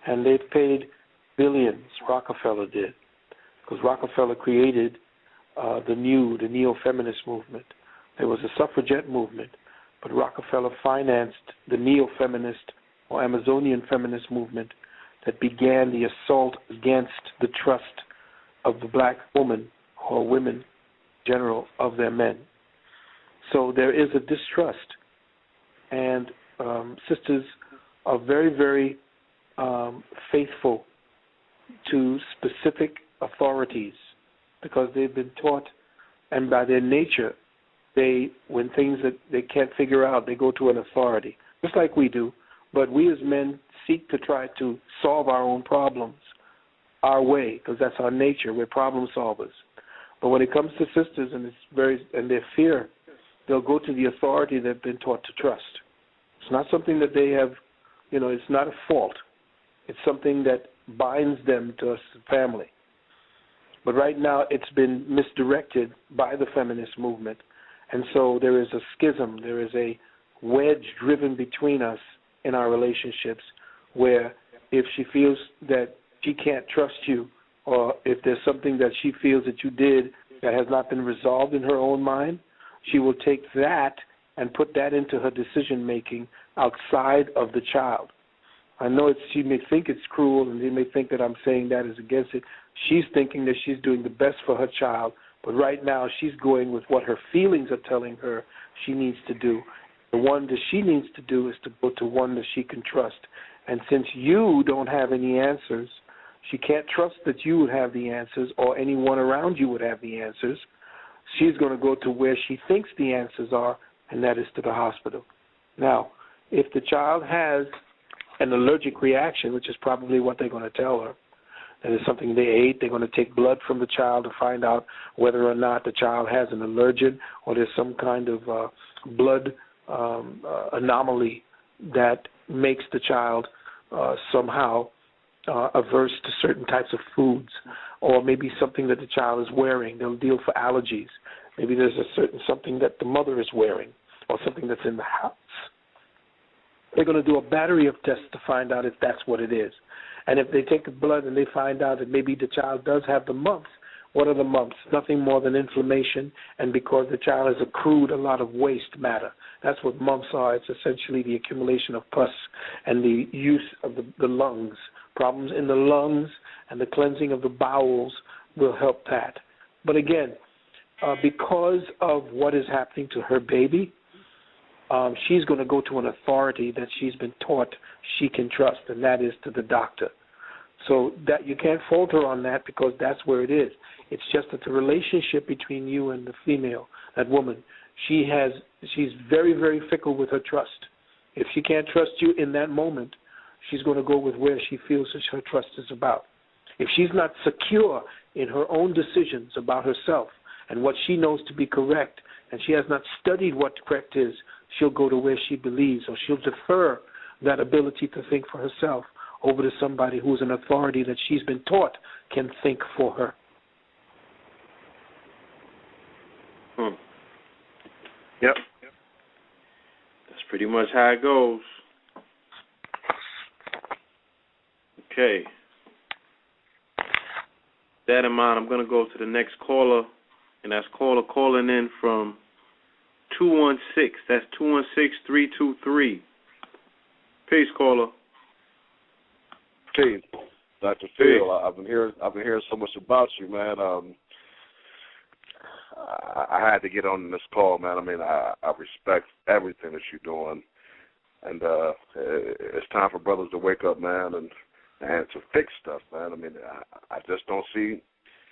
and they've paid billions. Rockefeller did, because Rockefeller created the neo-feminist movement. There was a suffragette movement, but Rockefeller financed the neo-feminist or Amazonian feminist movement that began the assault against the trust of the black woman or women in general of their men. So there is a distrust, and sisters are very, very faithful to specific authorities because they've been taught, and by their nature, when things that they can't figure out, they go to an authority, just like we do. But we as men seek to try to solve our own problems our way, because that's our nature. We're problem solvers. But when it comes to sisters and their fear, they'll go to the authority they've been taught to trust. It's not something that they have, it's not a fault. It's something that binds them to us as a family. But right now it's been misdirected by the feminist movement. And so there is a schism, there is a wedge driven between us in our relationships where if she feels that she can't trust you, or if there's something that she feels that you did that has not been resolved in her own mind, she will take that and put that into her decision-making outside of the child. I know she may think it's cruel, and they may think that I'm saying that is against it. She's thinking that she's doing the best for her child, but right now she's going with what her feelings are telling her she needs to do. The one that she needs to do is to go to one that she can trust. And since you don't have any answers, she can't trust that you would have the answers or anyone around you would have the answers. She's going to go to where she thinks the answers are, and that is to the hospital. Now, if the child has an allergic reaction, which is probably what they're going to tell her, that is something they ate, they're going to take blood from the child to find out whether or not the child has an allergen or there's some kind of blood anomaly that makes the child somehow averse to certain types of foods, or maybe something that the child is wearing. They'll deal for allergies. Maybe there's something that the mother is wearing or something that's in the house. They're going to do a battery of tests to find out if that's what it is. And if they take the blood and they find out that maybe the child does have the mumps, what are the mumps? Nothing more than inflammation, and because the child has accrued a lot of waste matter. That's what mumps are. It's essentially the accumulation of pus and the use of the lungs. Problems in the lungs and the cleansing of the bowels will help that. But again, because of what is happening to her baby, she's going to go to an authority that she's been taught she can trust, and that is to the doctor. So that you can't fault her on that because that's where it is. It's just that the relationship between you and the female, that woman, she's very, very fickle with her trust. If she can't trust you in that moment, she's going to go with where she feels that her trust is about. If she's not secure in her own decisions about herself and what she knows to be correct, and she has not studied what correct is, she'll go to where she believes, or she'll defer that ability to think for herself over to somebody who's an authority that she's been taught can think for her. Yep. That's pretty much how it goes. Okay. That in mind, I'm going to go to the next caller, and that's caller calling in from 216. That's 216-323. Peace, caller. Peace, Dr. Phil. I've been hearing so much about you, man. I had to get on this call, man. I mean, I respect everything that you're doing, and it's time for brothers to wake up, man, and to fix stuff, man. I mean, I just don't see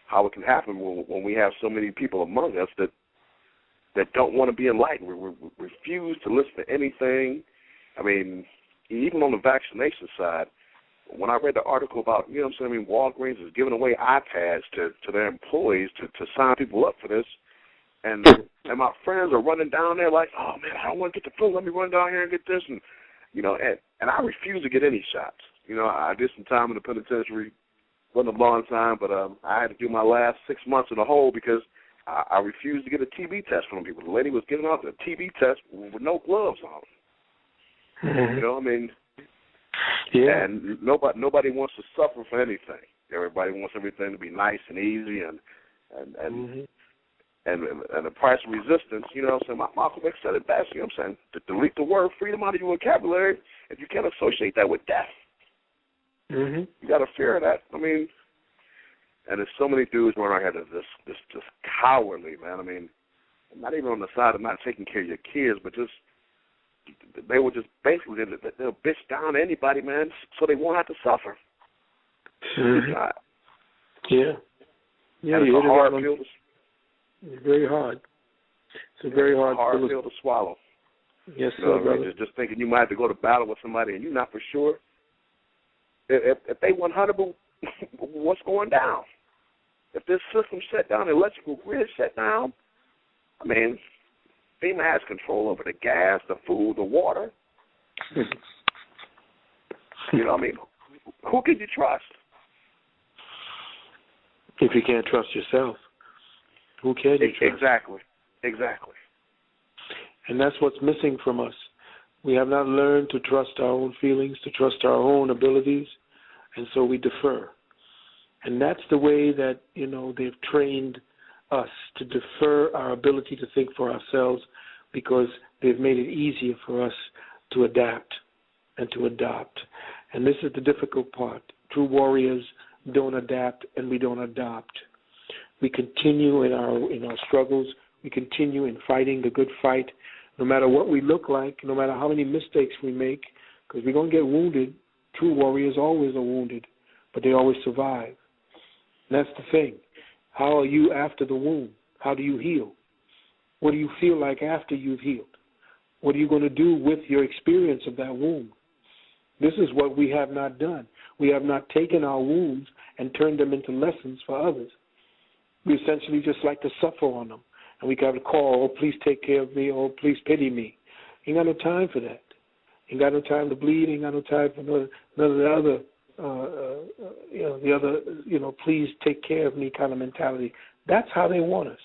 how it can happen when we have so many people among us that don't want to be enlightened. We refuse to listen to anything. I mean, even on the vaccination side, when I read the article about, you know what I'm saying, I mean, Walgreens is giving away iPads to their employees to sign people up for this, and my friends are running down there like, oh, man, I don't want to get the flu. Let me run down here and get this. And, you know, and I refuse to get any shots. You know, I did some time in the penitentiary. Wasn't a long time, but I had to do my last 6 months in the hole because I refused to get a TB test from people. The lady was giving out the TB test with no gloves on. You know, I mean, Yeah. And nobody wants to suffer for anything. Everybody wants everything to be nice and easy and the price of resistance, you know what I'm saying? Malcolm X said it best, you know what I'm saying? To delete the word freedom out of your vocabulary if you can't associate that with death. You got to fear of that. I mean, and there's so many dudes running around here that's just cowardly, man. I mean, not even on the side of not taking care of your kids, but just they will just basically they'll bitch down anybody, man, so they won't have to suffer. Yeah. Yeah, and it's a hard pill. It's very hard. It's a very hard pill to swallow. Yes, you know sir, brother. Just thinking you might have to go to battle with somebody and you're not for sure. If they 100, what's going down? If this system shut down, the electrical grid shut down, I mean, FEMA has control over the gas, the food, the water. You know what I mean? Who can you trust? If you can't trust yourself, who can you trust? Exactly. And that's what's missing from us. We have not learned to trust our own feelings, to trust our own abilities, and so we defer. And that's the way that, you know, they've trained us to defer our ability to think for ourselves because they've made it easier for us to adapt and to adopt. And this is the difficult part. True warriors don't adapt and we don't adopt. We continue in our struggles. We continue in fighting the good fight, no matter what we look like, no matter how many mistakes we make, because we're going to get wounded. True warriors always are wounded, but they always survive. And that's the thing. How are you after the wound? How do you heal? What do you feel like after you've healed? What are you going to do with your experience of that wound? This is what we have not done. We have not taken our wounds and turned them into lessons for others. We essentially just like to suffer on them. And we got to call, oh, please take care of me, oh, please pity me. Ain't got no time for that. Ain't got no time to bleed. Ain't got no time for none of the other, please take care of me kind of mentality. That's how they want us.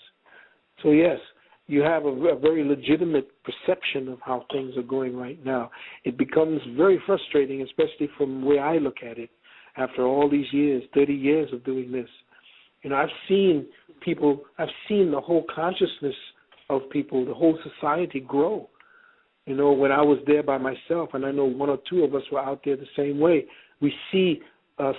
So, yes, you have a very legitimate perception of how things are going right now. It becomes very frustrating, especially from where I look at it after all these years, 30 years of doing this. You know, I've seen the whole consciousness of people, the whole society grow. You know, when I was there by myself, and I know one or two of us were out there the same way, we see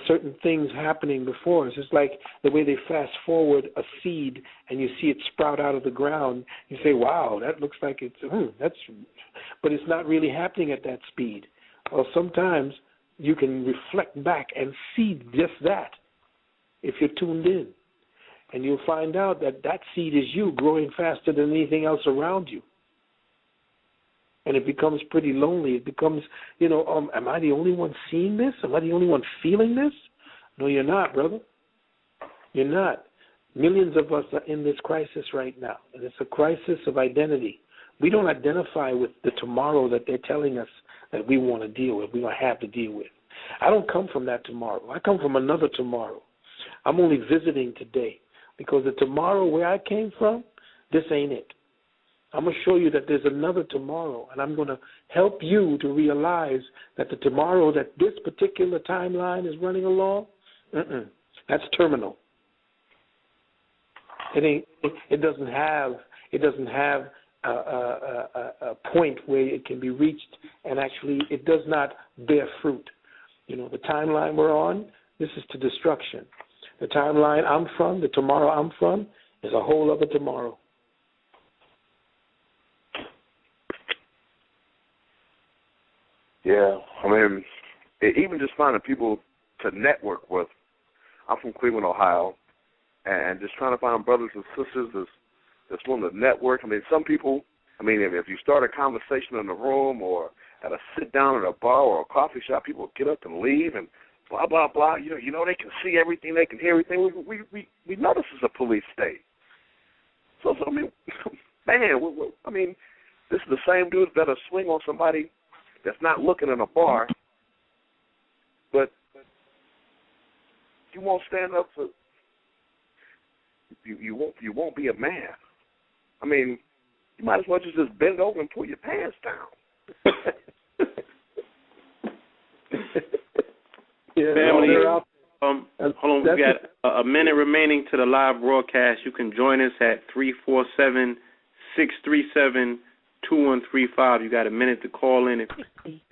certain things happening before us. It's like the way they fast forward a seed and you see it sprout out of the ground. You say, wow, that looks like but it's not really happening at that speed. Well, sometimes you can reflect back and see just that if you're tuned in. And you'll find out that seed is you growing faster than anything else around you. And it becomes pretty lonely. It becomes, am I the only one seeing this? Am I the only one feeling this? No, you're not, brother. You're not. Millions of us are in this crisis right now, and it's a crisis of identity. We don't identify with the tomorrow that they're telling us that we want to deal with, we don't have to deal with. I don't come from that tomorrow. I come from another tomorrow. I'm only visiting today because the tomorrow where I came from, this ain't it. I'm going to show you that there's another tomorrow, and I'm going to help you to realize that the tomorrow that this particular timeline is running along, that's terminal. It doesn't have a point where it can be reached, and actually it does not bear fruit. You know, the timeline we're on, this is to destruction. The timeline I'm from, the tomorrow I'm from, is a whole other tomorrow. Yeah, I mean, even just finding people to network with. I'm from Cleveland, Ohio, and just trying to find brothers and sisters that's willing to network. I mean, some people, if you start a conversation in a room or at a sit-down at a bar or a coffee shop, people get up and leave and blah, blah, blah. You know, they can see everything, they can hear everything. We know this is a police state. So man, this is the same dudes that'll swing on somebody that's not looking in a bar, but you won't stand up for. You won't be a man. I mean, you might as well just bend over and pull your pants down. Yeah, family, they're out. hold on, we got a minute remaining to the live broadcast. You can join us at 347-637-2135. You got a minute to call in and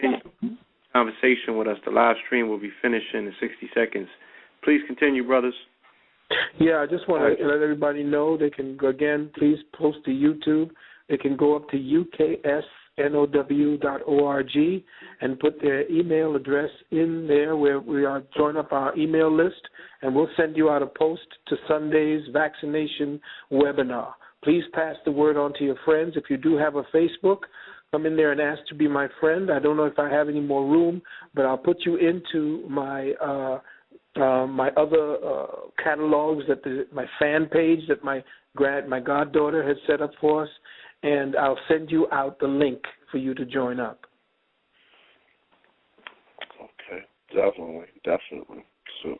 finish the conversation with us. The live stream will be finishing in 60 seconds. Please continue, brothers. Yeah, I just want to let everybody know they can, again, please post to YouTube. They can go up to uksnow.org and put their email address in there where we are, join up our email list, and we'll send you out a post to Sunday's vaccination webinar. Please pass the word on to your friends. If you do have a Facebook, come in there and ask to be my friend. I don't know if I have any more room, but I'll put you into my my other catalogs, my fan page that my goddaughter has set up for us, and I'll send you out the link for you to join up. Okay, definitely. So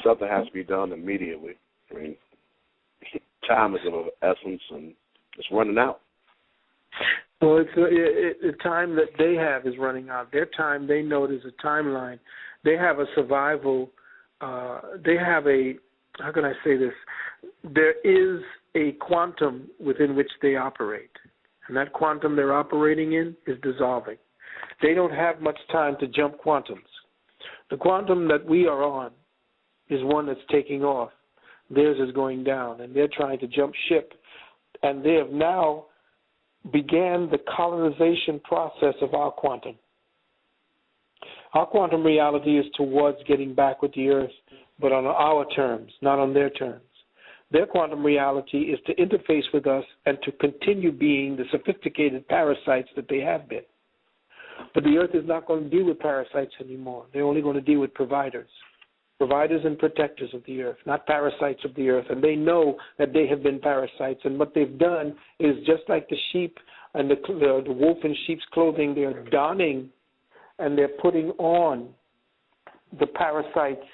something has to be done immediately. I mean, time is of essence, and it's running out. Well, the time that they have is running out. Their time, they know there's a timeline. They have a survival. They have how can I say this? There is a quantum within which they operate, and that quantum they're operating in is dissolving. They don't have much time to jump quantums. The quantum that we are on is one that's taking off. Theirs is going down, and they're trying to jump ship, and they have now began the colonization process of our quantum. Our quantum reality is towards getting back with the earth, but on our terms, not on their terms. Their quantum reality is to interface with us and to continue being the sophisticated parasites that they have been. But the earth is not going to deal with parasites anymore. They're only going to deal with providers and protectors of the earth, not parasites of the earth. And they know that they have been parasites. And what they've done is just like the sheep and the wolf in sheep's clothing, they're donning and they're putting on the parasites.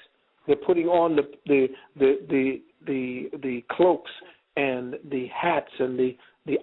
They're putting on the cloaks and the hats and the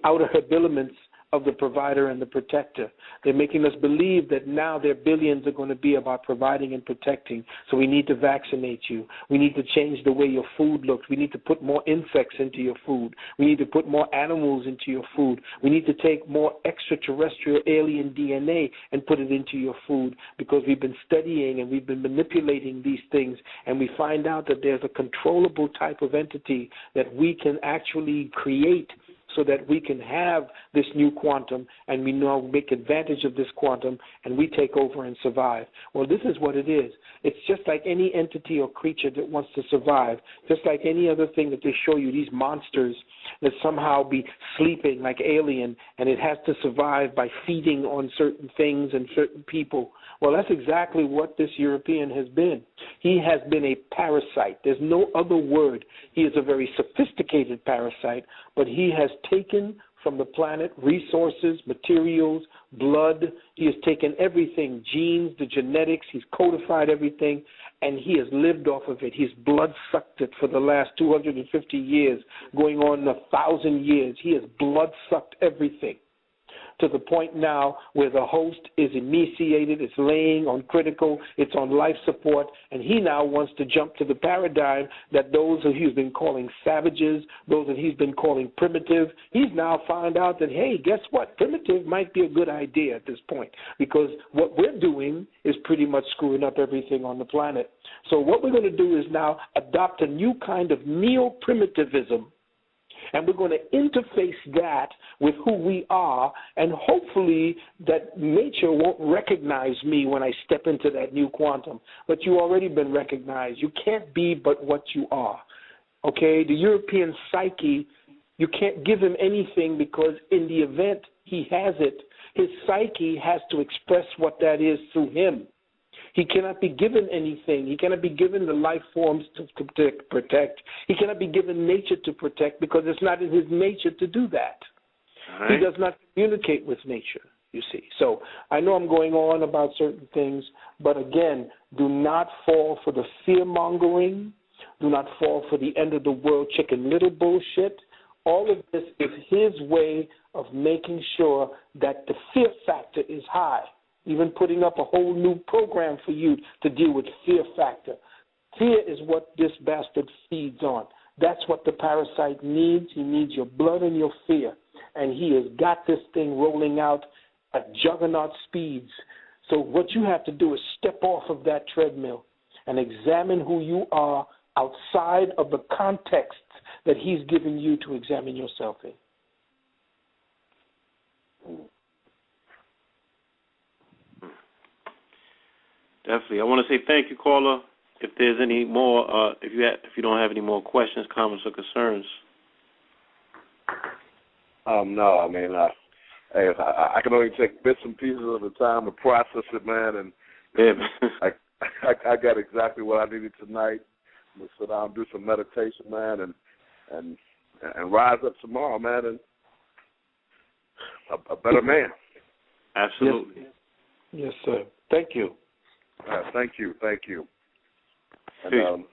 outer habiliments of the provider and the protector. They're making us believe that now their billions are going to be about providing and protecting. So we need to vaccinate you. We need to change the way your food looks. We need to put more insects into your food. We need to put more animals into your food. We need to take more extraterrestrial alien DNA and put it into your food, because we've been studying and we've been manipulating these things, and we find out that there's a controllable type of entity that we can actually create so that we can have this new quantum, and we now make advantage of this quantum, and we take over and survive. Well, this is what it is. It's just like any entity or creature that wants to survive, just like any other thing that they show you, these monsters that somehow be sleeping like alien, and it has to survive by feeding on certain things and certain people. Well, that's exactly what this European has been. He has been a parasite. There's no other word. He is a very sophisticated parasite, but he has taken from the planet resources, materials, blood. He has taken everything, genes, the genetics. He's codified everything, and he has lived off of it. He's blood-sucked it for the last 250 years, going on 1,000 years. He has blood-sucked everything, to the point now where the host is emaciated, it's laying on critical, it's on life support, and he now wants to jump to the paradigm that those that he's been calling savages, those that he's been calling primitive, he's now found out that, hey, guess what? Primitive might be a good idea at this point, because what we're doing is pretty much screwing up everything on the planet. So what we're going to do is now adopt a new kind of neo-primitivism, and we're going to interface that with who we are, and hopefully that nature won't recognize me when I step into that new quantum. But you've already been recognized. You can't be but what you are. Okay? The European psyche, you can't give him anything, because in the event he has it, his psyche has to express what that is through him. He cannot be given anything. He cannot be given the life forms to protect. He cannot be given nature to protect, because it's not in his nature to do that. Right. He does not communicate with nature, you see. So I know I'm going on about certain things, but again, do not fall for the fear-mongering. Do not fall for the end of the world chicken little bullshit. All of this is his way of making sure that the fear factor is high. even putting up a whole new program for you to deal with fear factor. Fear is what this bastard feeds on. That's what the parasite needs. He needs your blood and your fear. And he has got this thing rolling out at juggernaut speeds. So what you have to do is step off of that treadmill and examine who you are outside of the context that he's given you to examine yourself in. Definitely. I want to say thank you, caller. If there's any more, if you don't have any more questions, comments, or concerns. No, I mean, I can only take bits and pieces at a time to process it, man, and I got exactly what I needed tonight. I'm gonna sit down and do some meditation, man, and rise up tomorrow, man, and a better man. Absolutely. Yes, sir. Thank you. Thank you. And,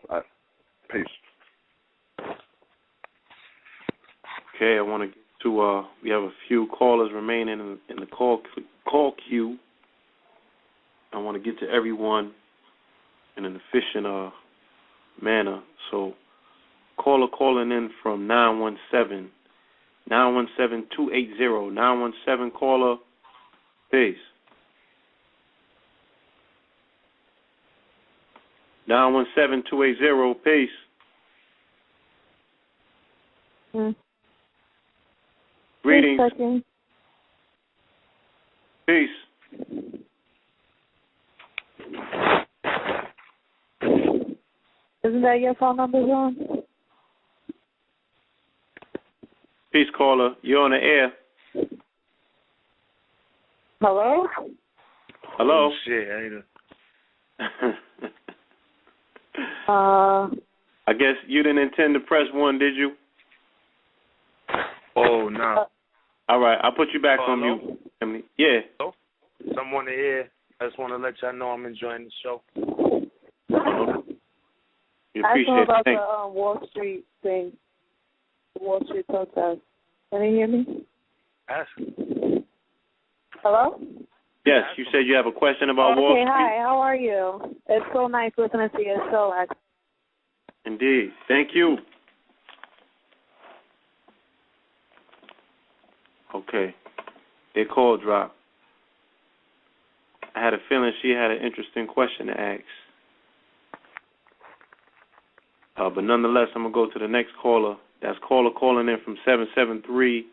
peace. Peace. Okay, I want to get to, we have a few callers remaining in the call queue. I want to get to everyone in an efficient manner. So, caller calling in from 917-280. 917 caller, peace. 917-280, peace. Greetings. Peace. Isn't that your phone number, John? Peace, caller. You're on the air. Hello? Hello? Oh, shit, ain't it? I guess you didn't intend to press 1, did you? Oh, no. All right, I'll put you back on hello? mute. Yeah. Hello? Someone here. I just want to let y'all know I'm enjoying the show. We I appreciate know about it. the Wall Street thing, the Wall Street protest. Can you hear me? Ask. Hello? Yes, you said you have a question about Wall Street? Okay, hi, how are you? It's so nice listening to your show, actually. Indeed. Thank you. Okay. Their call dropped. I had a feeling she had an interesting question to ask. But nonetheless, I'm going to go to the next caller. That's caller calling in from 773-947.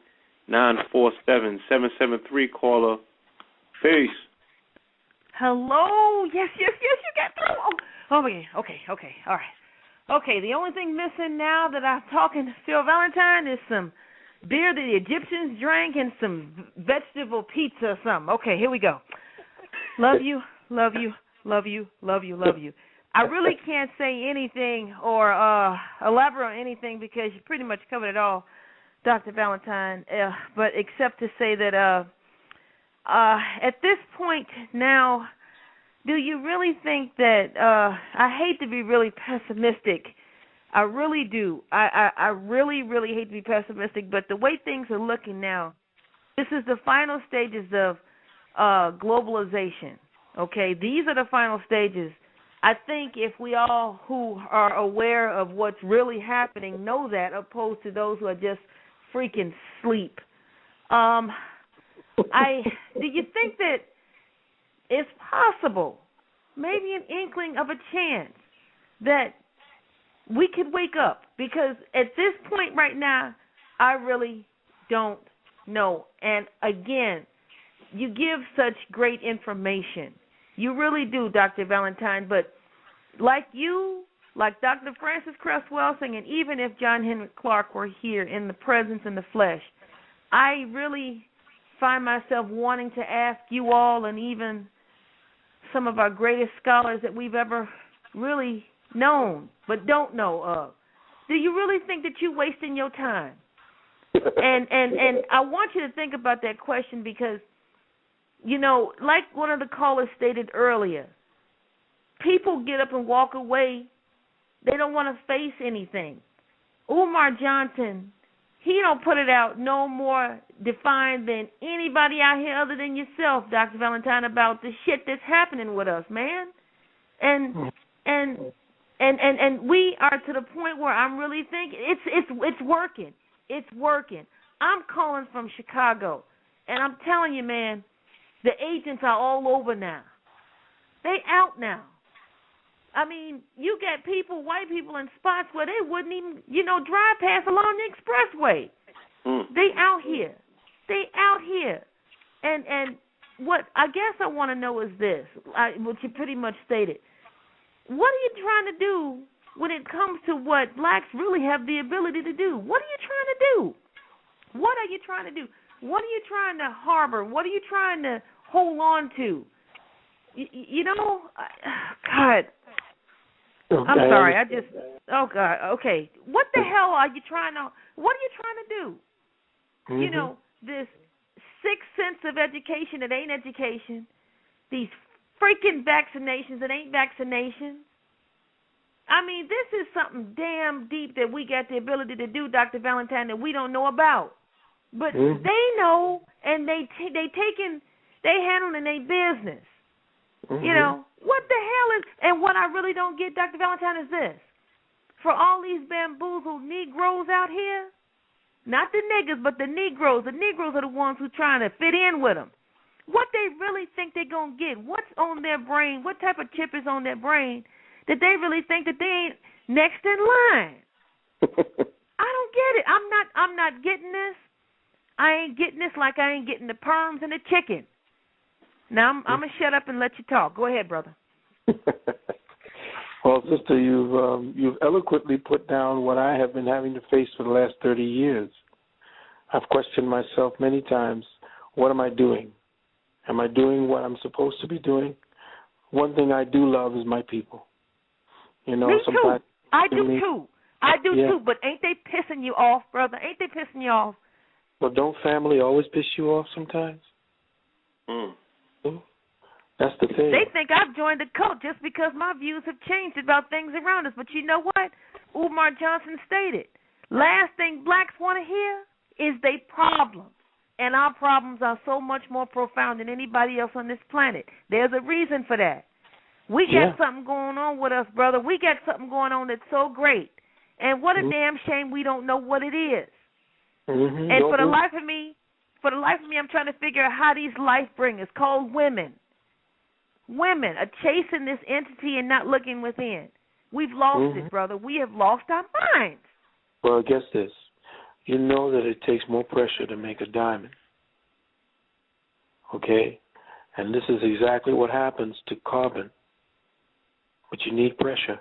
773 caller. Peace. Hello. Yes, you got through. Oh, okay. All right. Okay, the only thing missing now that I'm talking to Phil Valentine is some beer that the Egyptians drank and some vegetable pizza or something. Okay, here we go. Love you. I really can't say anything or elaborate on anything because you pretty much covered it all, Dr. Valentine, but except to say that at this point now, do you really think that, I hate to be really pessimistic, I really do. I really hate to be pessimistic, but the way things are looking now, this is the final stages of globalization, okay? These are the final stages. I think if we all who are aware of what's really happening know that, opposed to those who are just freaking sleep. Do you think that it's possible, maybe an inkling of a chance, that we could wake up? Because at this point right now, I really don't know. And again, you give such great information. You really do, Dr. Valentine. But like you, like Dr. Francis Cress Welsing, and even if John Henrik Clarke were here in the presence in the flesh, I really find myself wanting to ask you all and even some of our greatest scholars that we've ever really known but don't know of. Do you really think that you're wasting your time? And I want you to think about that question because, you know, like one of the callers stated earlier, people get up and walk away. They don't want to face anything. Umar Johnson, he don't put it out no more defined than anybody out here other than yourself, Dr. Valentine, about the shit that's happening with us, man. And we are to the point where I'm really thinking it's working. It's working. I'm calling from Chicago, and I'm telling you, man, the agents are all over now. They out now. I mean, you get people, white people in spots where they wouldn't even, drive past along the expressway. They out here. They out here. And what I guess I want to know is this, what you pretty much stated. What are you trying to do when it comes to what blacks really have the ability to do? What are you trying to do? What are you trying to do? What are you trying to harbor? What are you trying to hold on to? God. I'm sorry. God. Okay. What the hell are you trying to do? Mm-hmm. This sixth sense of education that ain't education. These freaking vaccinations that ain't vaccinations. I mean, this is something damn deep that we got the ability to do, Dr. Valentine, that we don't know about. But they know, and they handling their business. What the hell is, and what I really don't get, Dr. Valentine, is this. For all these bamboozled Negroes out here, not the niggas, but the Negroes are the ones who trying to fit in with them. What they really think they're going to get, what's on their brain, what type of chip is on their brain that they really think that they ain't next in line. I don't get it. I'm not getting this. I ain't getting this like I ain't getting the perms and the chicken. Now, I'm going to shut up and let you talk. Go ahead, brother. Well, sister, you've eloquently put down what I have been having to face for the last 30 years. I've questioned myself many times. What am I doing? Am I doing what I'm supposed to be doing? One thing I do love is my people. Me too. I do too. But ain't they pissing you off, brother? Ain't they pissing you off? Well, don't family always piss you off sometimes? That's the thing. They think I've joined the cult just because my views have changed about things around us. But you know what? Umar Johnson stated, last thing blacks want to hear is they problems. And our problems are so much more profound than anybody else on this planet. There's a reason for that. We got something going on with us, brother. We got something going on that's so great. And what a damn shame we don't know what it is. And for the life of me, I'm trying to figure out how these life bringers called women are chasing this entity and not looking within. We've lost it, brother. We have lost our minds. Well, guess this. You know that it takes more pressure to make a diamond. Okay? And this is exactly what happens to carbon. But you need pressure.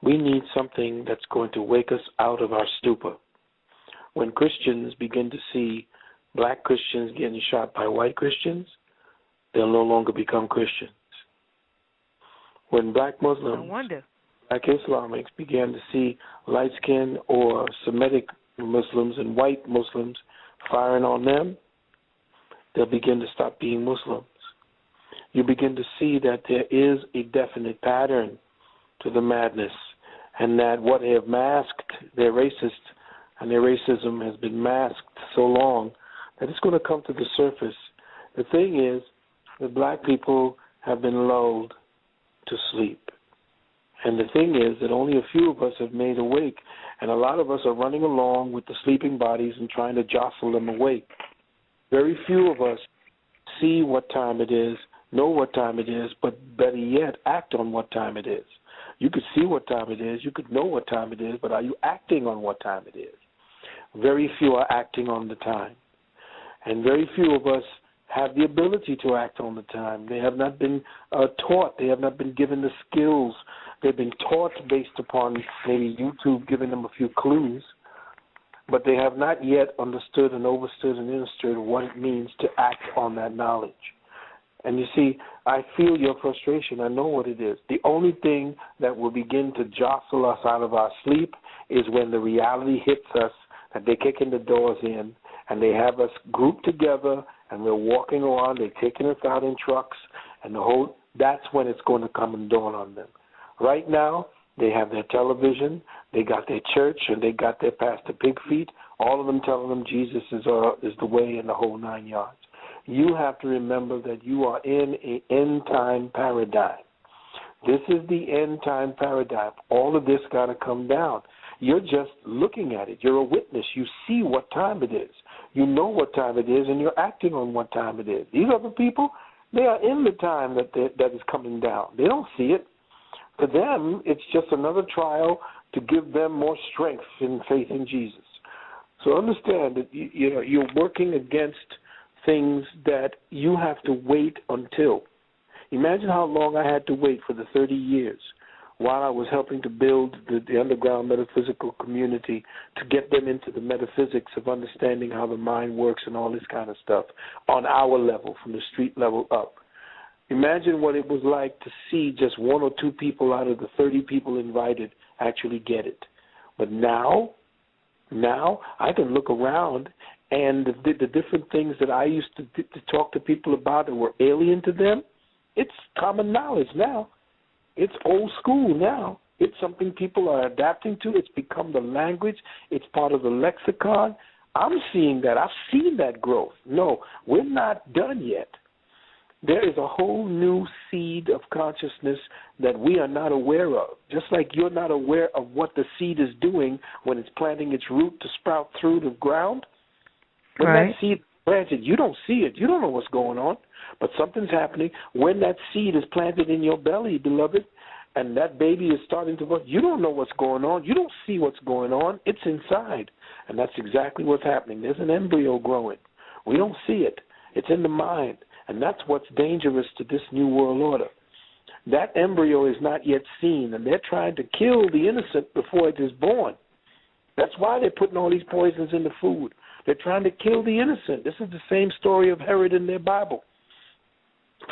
We need something that's going to wake us out of our stupor. When Christians begin to see black Christians getting shot by white Christians, they'll no longer become Christians. When black Muslims, black Islamics began to see light-skinned or Semitic Muslims and white Muslims firing on them, they'll begin to stop being Muslims. You begin to see that there is a definite pattern to the madness, and that what they have masked, their racist and their racism has been masked so long that it's going to come to the surface. The thing is, the black people have been lulled to sleep. And the thing is that only a few of us have made awake, and a lot of us are running along with the sleeping bodies and trying to jostle them awake. Very few of us see what time it is, know what time it is, but better yet, act on what time it is. You could see what time it is, you could know what time it is, but are you acting on what time it is? Very few are acting on the time. And very few of us have the ability to act on the time. They have not been taught. They have not been given the skills. They've been taught based upon maybe YouTube giving them a few clues, but they have not yet understood and overstood and understood what it means to act on that knowledge. And you see, I feel your frustration. I know what it is. The only thing that will begin to jostle us out of our sleep is when the reality hits us, that they're kicking the doors in, and they have us grouped together, and we're walking around, they're taking us out in trucks, and that's when it's going to come and dawn on them. Right now, they have their television, they got their church, and they got their Pastor Pig feet All of them telling them Jesus is the way and the whole 9 yards. You have to remember that you are in an end-time paradigm. This is the end-time paradigm. All of this got to come down. You're just looking at it. You're a witness. You see what time it is. You know what time it is, and you're acting on what time it is. These other people, they are in the time that is coming down. They don't see it. To them, it's just another trial to give them more strength in faith in Jesus. So understand that you're working against things that you have to wait until. Imagine how long I had to wait for the 30 years while I was helping to build the underground metaphysical community to get them into the metaphysics of understanding how the mind works and all this kind of stuff on our level, from the street level up. Imagine what it was like to see just 1 or 2 people out of the 30 people invited actually get it. But now I can look around, and the different things that I used to talk to people about that were alien to them, it's common knowledge now. It's old school now. It's something people are adapting to. It's become the language. It's part of the lexicon. I'm seeing that. I've seen that growth. No, we're not done yet. There is a whole new seed of consciousness that we are not aware of. Just like you're not aware of what the seed is doing when it's planting its root to sprout through the ground. When that seed is planted, you don't see it. You don't know what's going on. But something's happening. When that seed is planted in your belly, beloved, and that baby is starting to work, you don't know what's going on. You don't see what's going on. It's inside. And that's exactly what's happening. There's an embryo growing. We don't see it. It's in the mind. And that's what's dangerous to this new world order. That embryo is not yet seen, and they're trying to kill the innocent before it is born. That's why they're putting all these poisons in the food. They're trying to kill the innocent. This is the same story of Herod in their Bible.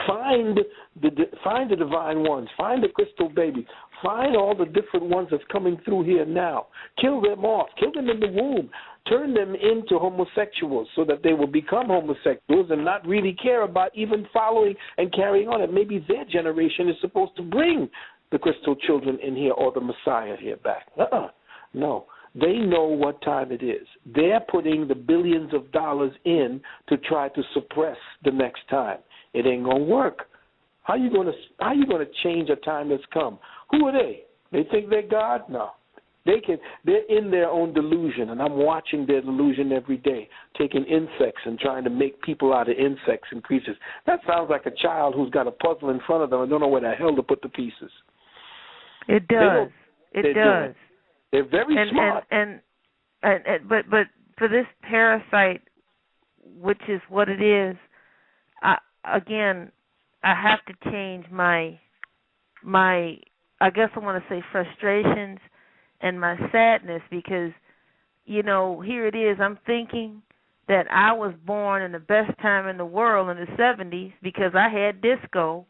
Find the divine ones. Find the crystal baby. Find all the different ones that's coming through here now. Kill them off. Kill them in the womb. Turn them into homosexuals so that they will become homosexuals and not really care about even following and carrying on. And maybe their generation is supposed to bring the crystal children in here or the Messiah here back. No. They know what time it is. They're putting the billions of dollars in to try to suppress the next time. It ain't gonna work. How you gonna change a time that's come? Who are they? They think they're God? No. They're in their own delusion, and I'm watching their delusion every day, taking insects and trying to make people out of insects and creatures. That sounds like a child who's got a puzzle in front of them and don't know where the hell to put the pieces. It does. It does. They're very smart. But for this parasite, which is what it is, I have to change my I guess I want to say frustrations and my sadness, because, here it is. I'm thinking that I was born in the best time in the world in the 70s because I had disco,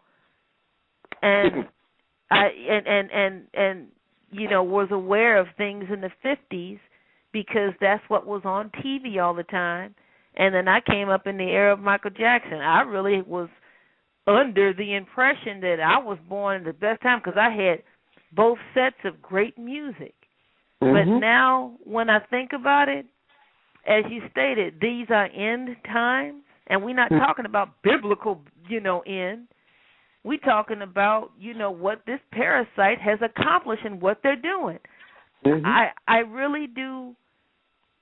and was aware of things in the 50s because that's what was on TV all the time. And then I came up in the era of Michael Jackson. I really was under the impression that I was born in the best time because I had both sets of great music. But now when I think about it, as you stated, these are end times, and we're not talking about biblical, end. We're talking about, what this parasite has accomplished and what they're doing. I really do.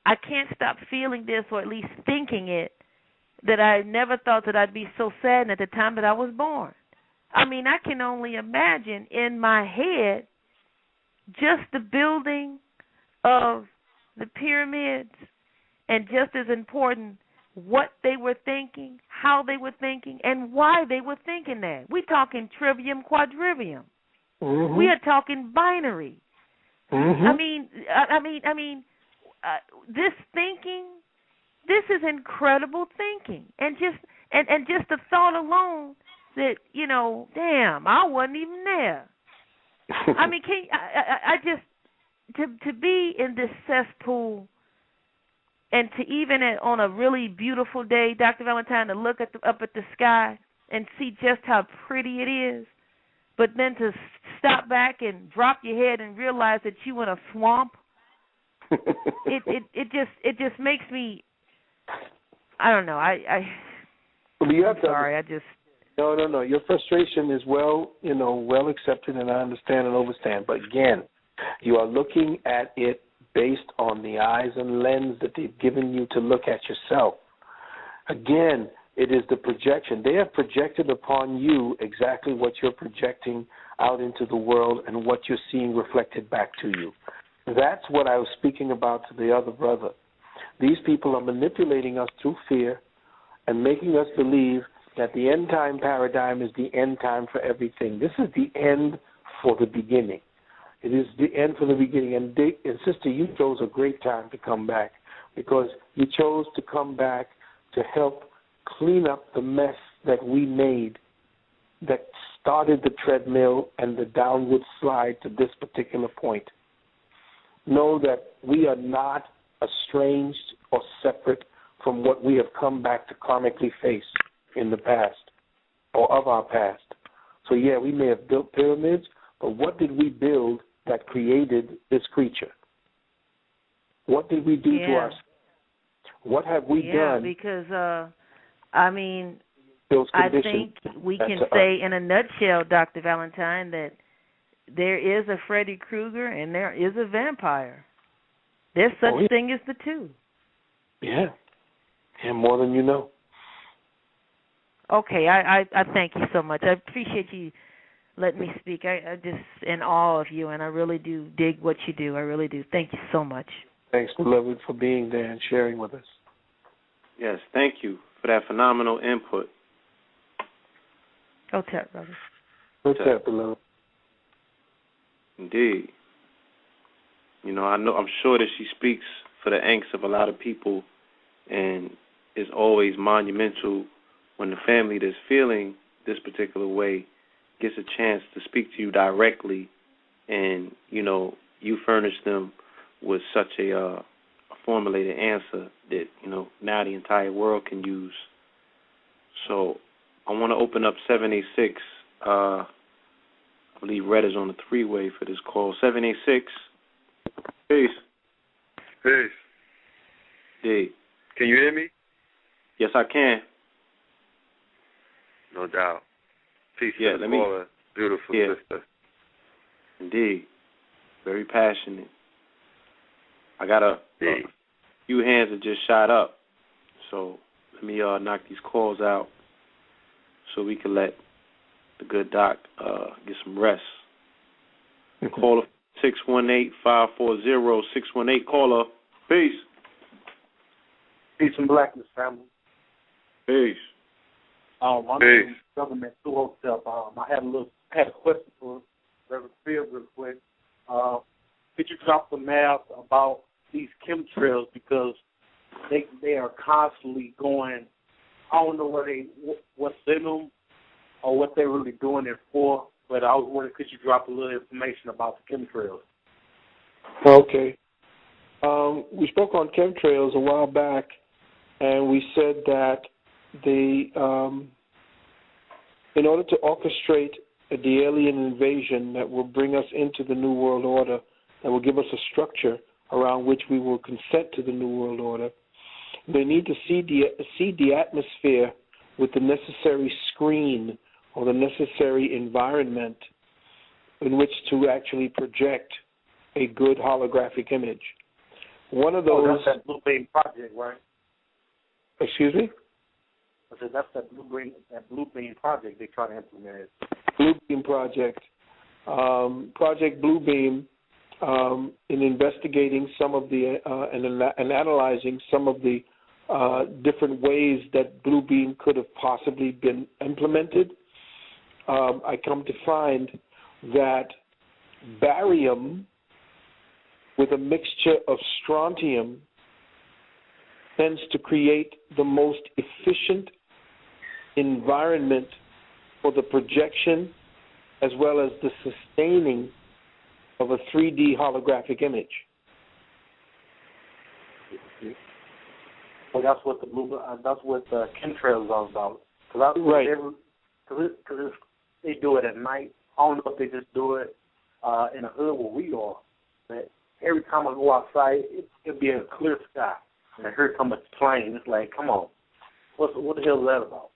I can't stop feeling this, or at least thinking it, that I never thought that I'd be so saddened at the time that I was born. I mean, I can only imagine in my head just the building of the pyramids, and just as important, what they were thinking, how they were thinking, and why they were thinking that. We're talking trivium, quadrivium. We are talking binary. I mean, this thinking, this is incredible thinking, and just the thought alone that damn, I wasn't even there. I mean, I just to be in this cesspool. And to even on a really beautiful day, Dr. Valentine, to look up at the sky and see just how pretty it is, but then to stop back and drop your head and realize that you in a swamp, it just makes me, I don't know. Well, you have I'm to sorry. No. Your frustration is well accepted, and I understand and understand. But again, you are looking at it based on the eyes and lens that they've given you to look at yourself. Again, it is the projection. They have projected upon you exactly what you're projecting out into the world and what you're seeing reflected back to you. That's what I was speaking about to the other brother. These people are manipulating us through fear and making us believe that the end time paradigm is the end time for everything. This is the end for the beginning. It is the end for the beginning. And sister, you chose a great time to come back, because you chose to come back to help clean up the mess that we made that started the treadmill and the downward slide to this particular point. Know that we are not estranged or separate from what we have come back to karmically face in the past or of our past. So, yeah, we may have built pyramids, but what did we build that created this creature? What did we do to ourselves? What have we done? Yeah, because, I think we can say in a nutshell, Dr. Valentine, that there is a Freddy Krueger and there is a vampire. There's such thing as the two. Yeah. Yeah, more than you know. Okay, I thank you so much. I appreciate you letting me speak. I just in awe of you, and I really do dig what you do. I really do. Thank you so much. Thanks, beloved, for being there and sharing with us. Yes, thank you for that phenomenal input. Go tap, brother. Go tap, beloved. Indeed. I'm sure that she speaks for the angst of a lot of people, and is always monumental when the family that's feeling this particular way gets a chance to speak to you directly, and you furnish them with such a formulated answer that now the entire world can use. So I want to open up 786. I believe Red is on the three-way for this call. 786. Peace. Hey. Can you hear me? Yes, I can. No doubt. Peace to the caller. Beautiful sister. Indeed. Very passionate. I got a few hands that just shot up. So let me knock these calls out so we can let the good doc get some rest. Caller 618-540-618. Caller. Peace. Peace and blackness, family. Peace. My name is Government Suhotep. I had a question for Reverend Field real quick. Could you drop the math about these chemtrails, because they are constantly going. I don't know what's in them or what they're really doing it for, but I was wondering, could you drop a little information about the chemtrails? Okay. We spoke on chemtrails a while back, and we said that in order to orchestrate the alien invasion that will bring us into the New World Order, that will give us a structure around which we will consent to the New World Order, they need to seed the atmosphere with the necessary screen or the necessary environment in which to actually project a good holographic image. One of those... that's that Blue Beam project, right? Excuse me? I said that's that Blue Beam project they try to implement it. Blue Beam project. Project Blue Beam, in investigating some of the and analyzing some of the different ways that Blue Beam could have possibly been implemented, I come to find that barium with a mixture of strontium tends to create the most efficient environment for the projection as well as the sustaining of a 3D holographic image. So that's what the chemtrails are about. Right. Because they do it at night. I don't know if they just do it in the hood where we are. But every time I I go outside, it'll be a clear sky. And I heard so much plane. It's like, come on, what the hell is that about?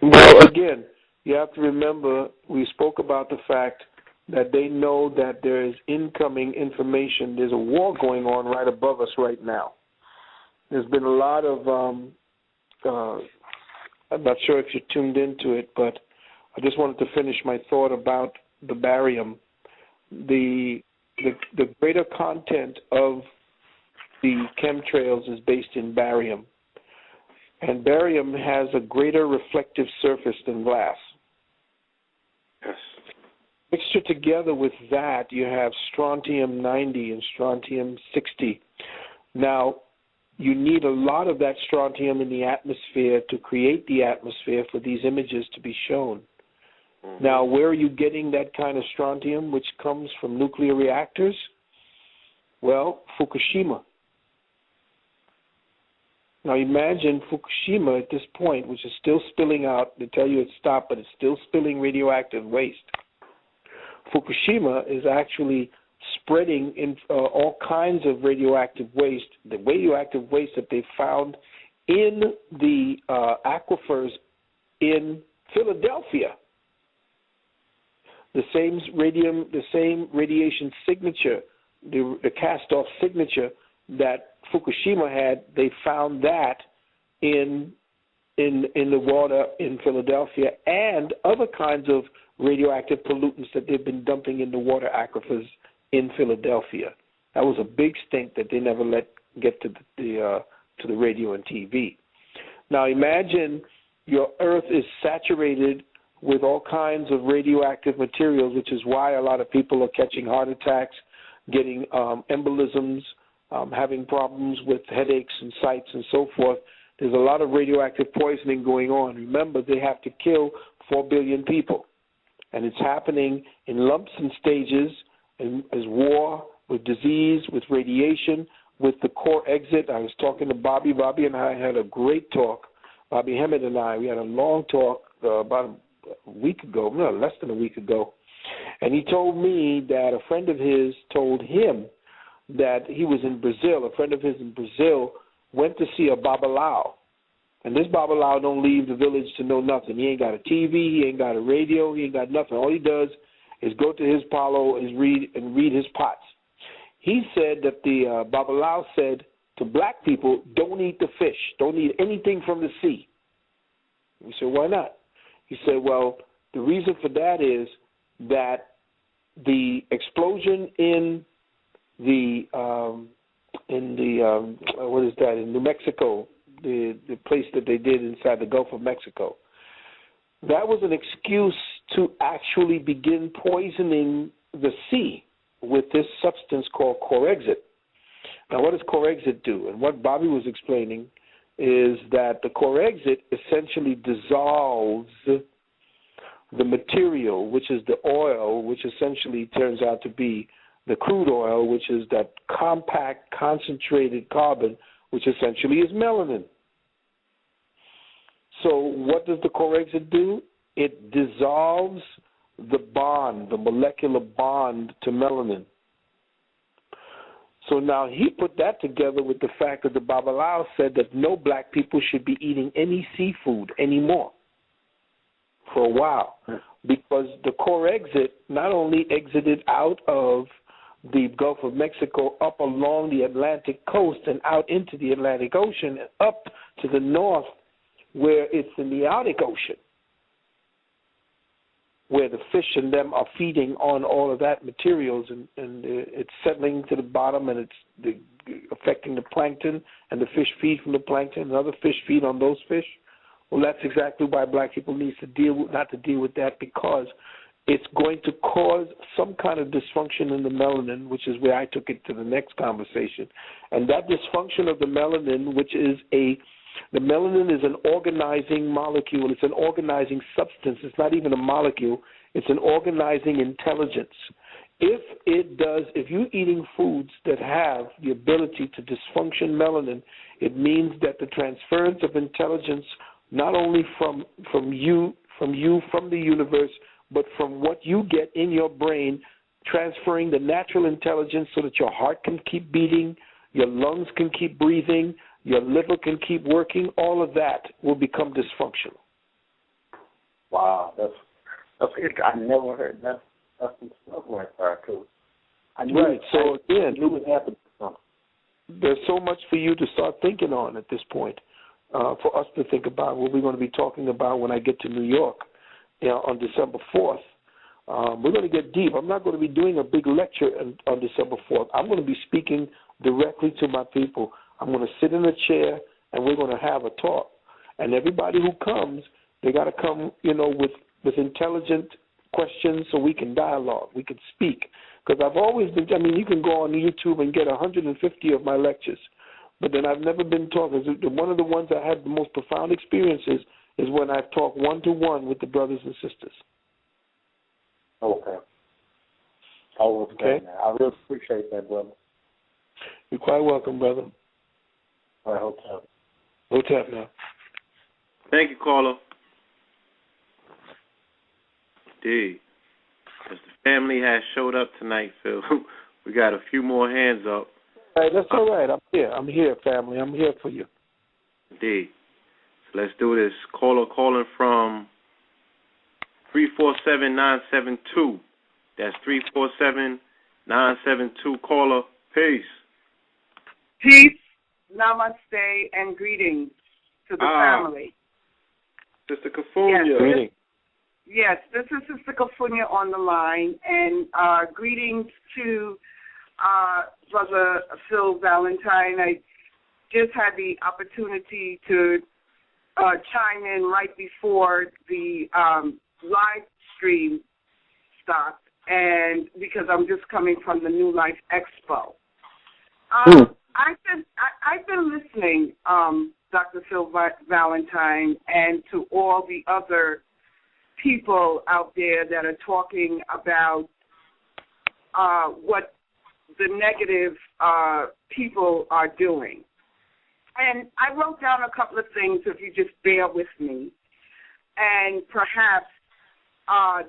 Well, again, you have to remember we spoke about the fact that they know that there is incoming information. There's a war going on right above us right now. There's been a lot of, I'm not sure if you're tuned into it, but I just wanted to finish my thought about the barium. The greater content of the chemtrails is based in barium. And barium has a greater reflective surface than glass. Yes. Mixture together with that, you have strontium-90 and strontium-60. Now, you need a lot of that strontium in the atmosphere to create the atmosphere for these images to be shown. Mm-hmm. Now, where are you getting that kind of strontium, which comes from nuclear reactors? Well, Fukushima. Now imagine Fukushima at this point, which is still spilling out. They tell you it's stopped, but it's still spilling radioactive waste. Fukushima is actually spreading in all kinds of radioactive waste. The radioactive waste that they found in the aquifers in Philadelphia. The same radiation signature, the cast-off signature that Fukushima had, they found that in the water in Philadelphia and other kinds of radioactive pollutants that they've been dumping in the water aquifers in Philadelphia. That was a big stink that they never let get to the radio and TV. Now imagine your Earth is saturated with all kinds of radioactive materials, which is why a lot of people are catching heart attacks, getting embolisms, having problems with headaches and sights and so forth. There's a lot of radioactive poisoning going on. Remember, they have to kill 4 billion people. And it's happening in lumps and stages as war, with disease, with radiation, with the core exit. I was talking to Bobby. Bobby and I had a great talk. Bobby Hemmett and I, we had a long talk about a week ago, no, less than a week ago. And he told me that a friend of his told him that he was in Brazil. A friend of his in Brazil went to see a Babalao. And this Babalao don't leave the village to know nothing. He ain't got a TV, he ain't got a radio, he ain't got nothing. All he does is go to his palo and read his pots. He said that the Babalao said to black people, don't eat the fish, don't eat anything from the sea. We said, why not? He said, well, the reason for that is that the explosion in what is that, in New Mexico, the place that they did inside the Gulf of Mexico, that was an excuse to actually begin poisoning the sea with this substance called Corexit. Now, what does Corexit do? And what Bobby was explaining is that the Corexit essentially dissolves the material, which is the oil, which essentially turns out to be the crude oil, which is that compact, concentrated carbon, which essentially is melanin. So what does the Corexit do? It dissolves the bond, the molecular bond to melanin. So now he put that together with the fact that the Babalao said that no black people should be eating any seafood anymore for a while, because the Corexit not only exited out of the Gulf of Mexico up along the Atlantic coast and out into the Atlantic Ocean and up to the north where it's in the Arctic Ocean, where the fish and them are feeding on all of that materials, and it's settling to the bottom, and it's affecting the plankton, and the fish feed from the plankton, and other fish feed on those fish. Well, that's exactly why black people need to not to deal with that, because it's going to cause some kind of dysfunction in the melanin, which is where I took it to the next conversation. And that dysfunction of the melanin, the melanin is an organizing molecule. It's an organizing substance. It's not even a molecule. It's an organizing intelligence. If you're eating foods that have the ability to dysfunction melanin, it means that the transference of intelligence, not only from the universe, but from what you get in your brain, transferring the natural intelligence so that your heart can keep beating, your lungs can keep breathing, your liver can keep working, all of that will become dysfunctional. Wow, that's I never heard that. That's some stuff right there, too. Right. So again, knew it happened. There's so much for you to start thinking on at this point. For us to think about what we're going to be talking about when I get to New York, on December 4th. We're going to get deep. I'm not going to be doing a big lecture on December 4th. I'm going to be speaking directly to my people. I'm going to sit in a chair, and we're going to have a talk. And everybody who comes, they got to come, with intelligent questions so we can dialogue, we can speak. Because I've always been, you can go on YouTube and get 150 of my lectures, but then I've never been talking. One of the ones I had the most profound experiences is when I talk one-to-one with the brothers and sisters. Okay. Okay. I really appreciate that, brother. You're quite welcome, brother. All right, hotel. Hotel now. Thank you, caller. Indeed. As the family has showed up tonight, Phil, we got a few more hands up. All right, that's all right. I'm here, family. I'm here for you. Indeed. So let's do this. Caller calling from 347-972. That's 347-972. Caller, peace. Peace, namaste, and greetings to the family. Sister Kafunya. Yes, Greetings. Yes, this is Sister Kafunya on the line, and greetings to Brother Phil Valentine. I just had the opportunity to chime in right before the live stream stopped, and because I'm just coming from the New Life Expo. I've been listening, Dr. Phil Valentine, and to all the other people out there that are talking about what the negative people are doing. And I wrote down a couple of things, if you just bear with me. And perhaps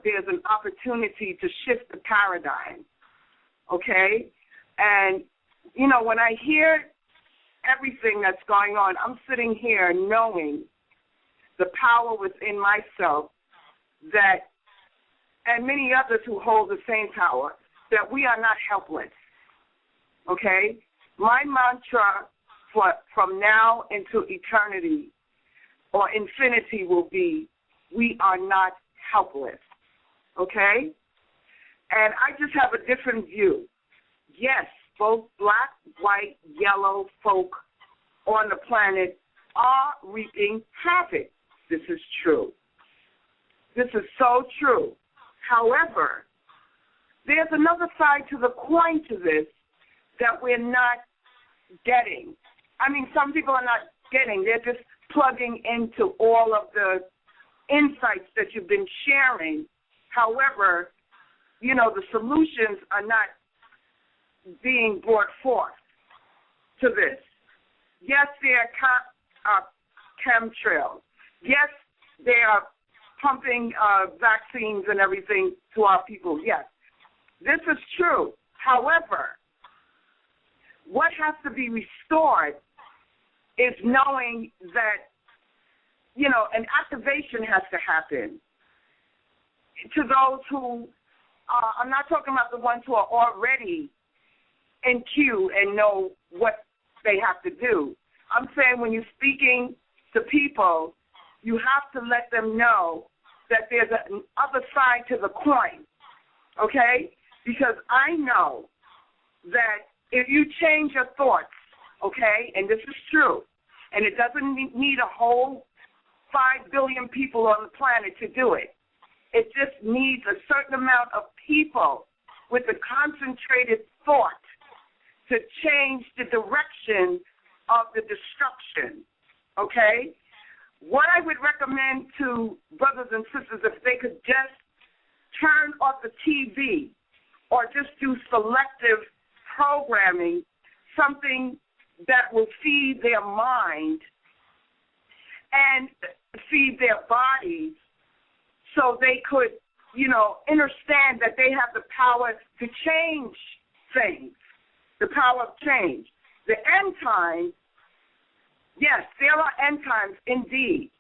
there's an opportunity to shift the paradigm, okay? And, when I hear everything that's going on, I'm sitting here knowing the power within myself that, and many others who hold the same power, that we are not helpless, okay? My mantra from now into eternity or infinity will be, we are not helpless, okay? And I just have a different view. Yes, both black, white, yellow folk on the planet are reaping havoc. This is true. This is so true. However, there's another side to the coin to this that we're not getting. Some people are not getting. They're just plugging into all of the insights that you've been sharing. However, the solutions are not being brought forth to this. Yes, there are chemtrails. Yes, they are pumping vaccines and everything to our people. Yes, this is true. However, what has to be restored is knowing that, an activation has to happen to those who, I'm not talking about the ones who are already in queue and know what they have to do. I'm saying when you're speaking to people, you have to let them know that there's an other side to the coin, okay? Because I know that if you change your thoughts, okay, and this is true, and it doesn't need a whole 5 billion people on the planet to do it. It just needs a certain amount of people with a concentrated thought to change the direction of the destruction, okay? What I would recommend to brothers and sisters, if they could just turn off the TV or just do selective programming, something that will feed their mind and feed their bodies so they could understand that they have the power to change things, the power of change. The end times, yes, there are end times indeed,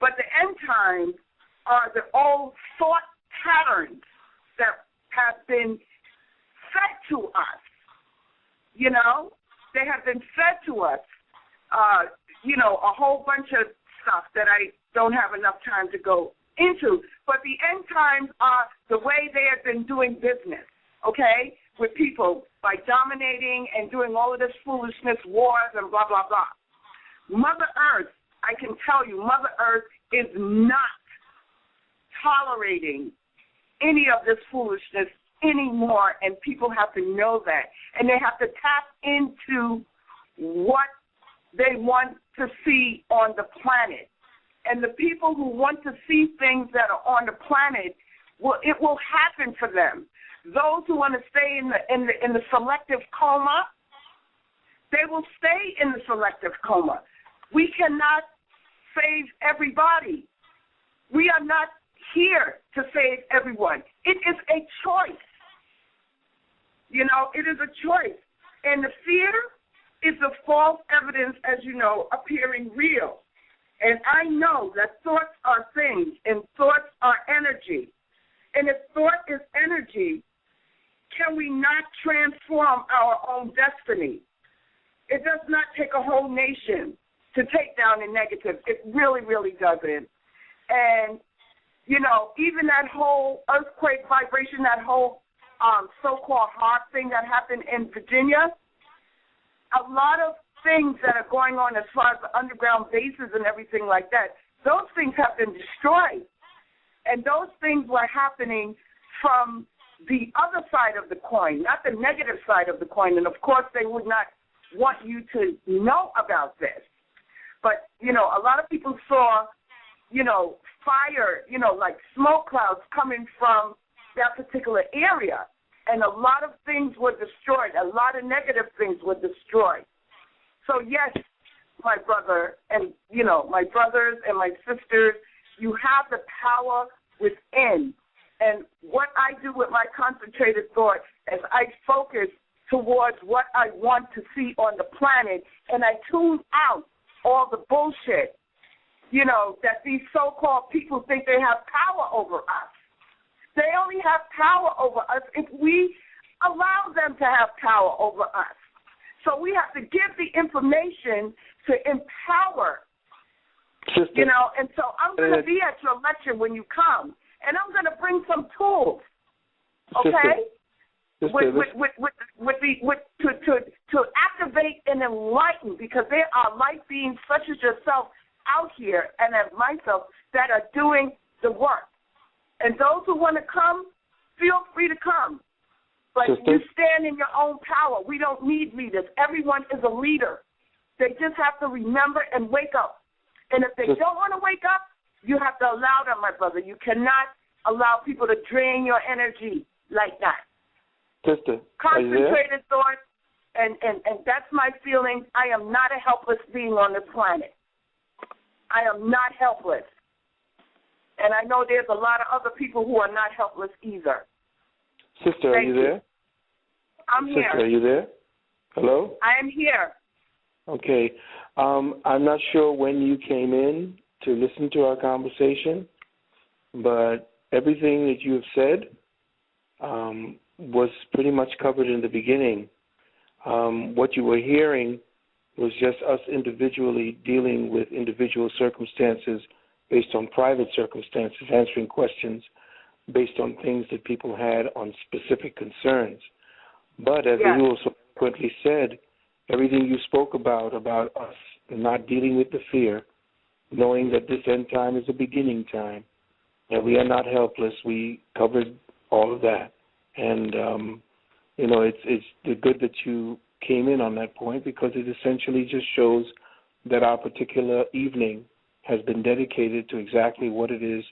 but the end times are the old thought patterns that have been fed to us. They have been fed to us, a whole bunch of stuff that I don't have enough time to go into. But the end times are the way they have been doing business, okay, with people by dominating and doing all of this foolishness, wars and blah, blah, blah. Mother Earth, I can tell you, Mother Earth is not tolerating any of this foolishness anymore, and people have to know that. And they have to tap into what they want to see on the planet. And the people who want to see things that are on the planet, it will happen for them. Those who want to stay in the selective coma, they will stay in the selective coma. We cannot save everybody. We are not here to save everyone. It is a choice. It is a choice. And the fear is the false evidence, as you know, appearing real. And I know that thoughts are things, and thoughts are energy. And if thought is energy, can we not transform our own destiny? It does not take a whole nation to take down the negative. It really, really doesn't. And, even that whole earthquake vibration, that whole so-called hard thing that happened in Virginia, a lot of things that are going on as far as the underground bases and everything like that, those things have been destroyed. And those things were happening from the other side of the coin, not the negative side of the coin. And, of course, they would not want you to know about this. But, a lot of people saw, fire, like smoke clouds coming from that particular area. And a lot of things were destroyed. A lot of negative things were destroyed. So, yes, my brother and, my brothers and my sisters, you have the power within. And what I do with my concentrated thought is I focus towards what I want to see on the planet, and I tune out all the bullshit, that these so-called people think they have power over us. They only have power over us if we allow them to have power over us. So we have to give the information to empower, Sister, and so I'm going to be at your lecture when you come, and I'm going to bring some tools, okay, to activate and enlighten, because there are light beings such as yourself out here and as myself that are doing the work. And those who want to come, feel free to come. But you stand in your own power. We don't need leaders. Everyone is a leader. They just have to remember and wake up. And if they don't want to wake up, you have to allow them, my brother. You cannot allow people to drain your energy like that. Sister, concentrated thought, and that's my feeling. I am not a helpless being on this planet. I am not helpless. And I know there's a lot of other people who are not helpless either. Sister, are you there? I'm here. Sister, are you there? Hello? I am here. Okay. I'm not sure when you came in to listen to our conversation, but everything that you have said was pretty much covered in the beginning. What you were hearing was just us individually dealing with individual circumstances based on private circumstances, answering questions based on things that people had on specific concerns. But as you also eloquently said, everything you spoke about us not dealing with the fear, knowing that this end time is a beginning time, and we are not helpless, we covered all of that. And, it's good that you came in on that point, because it essentially just shows that our particular evening has been dedicated to exactly what it is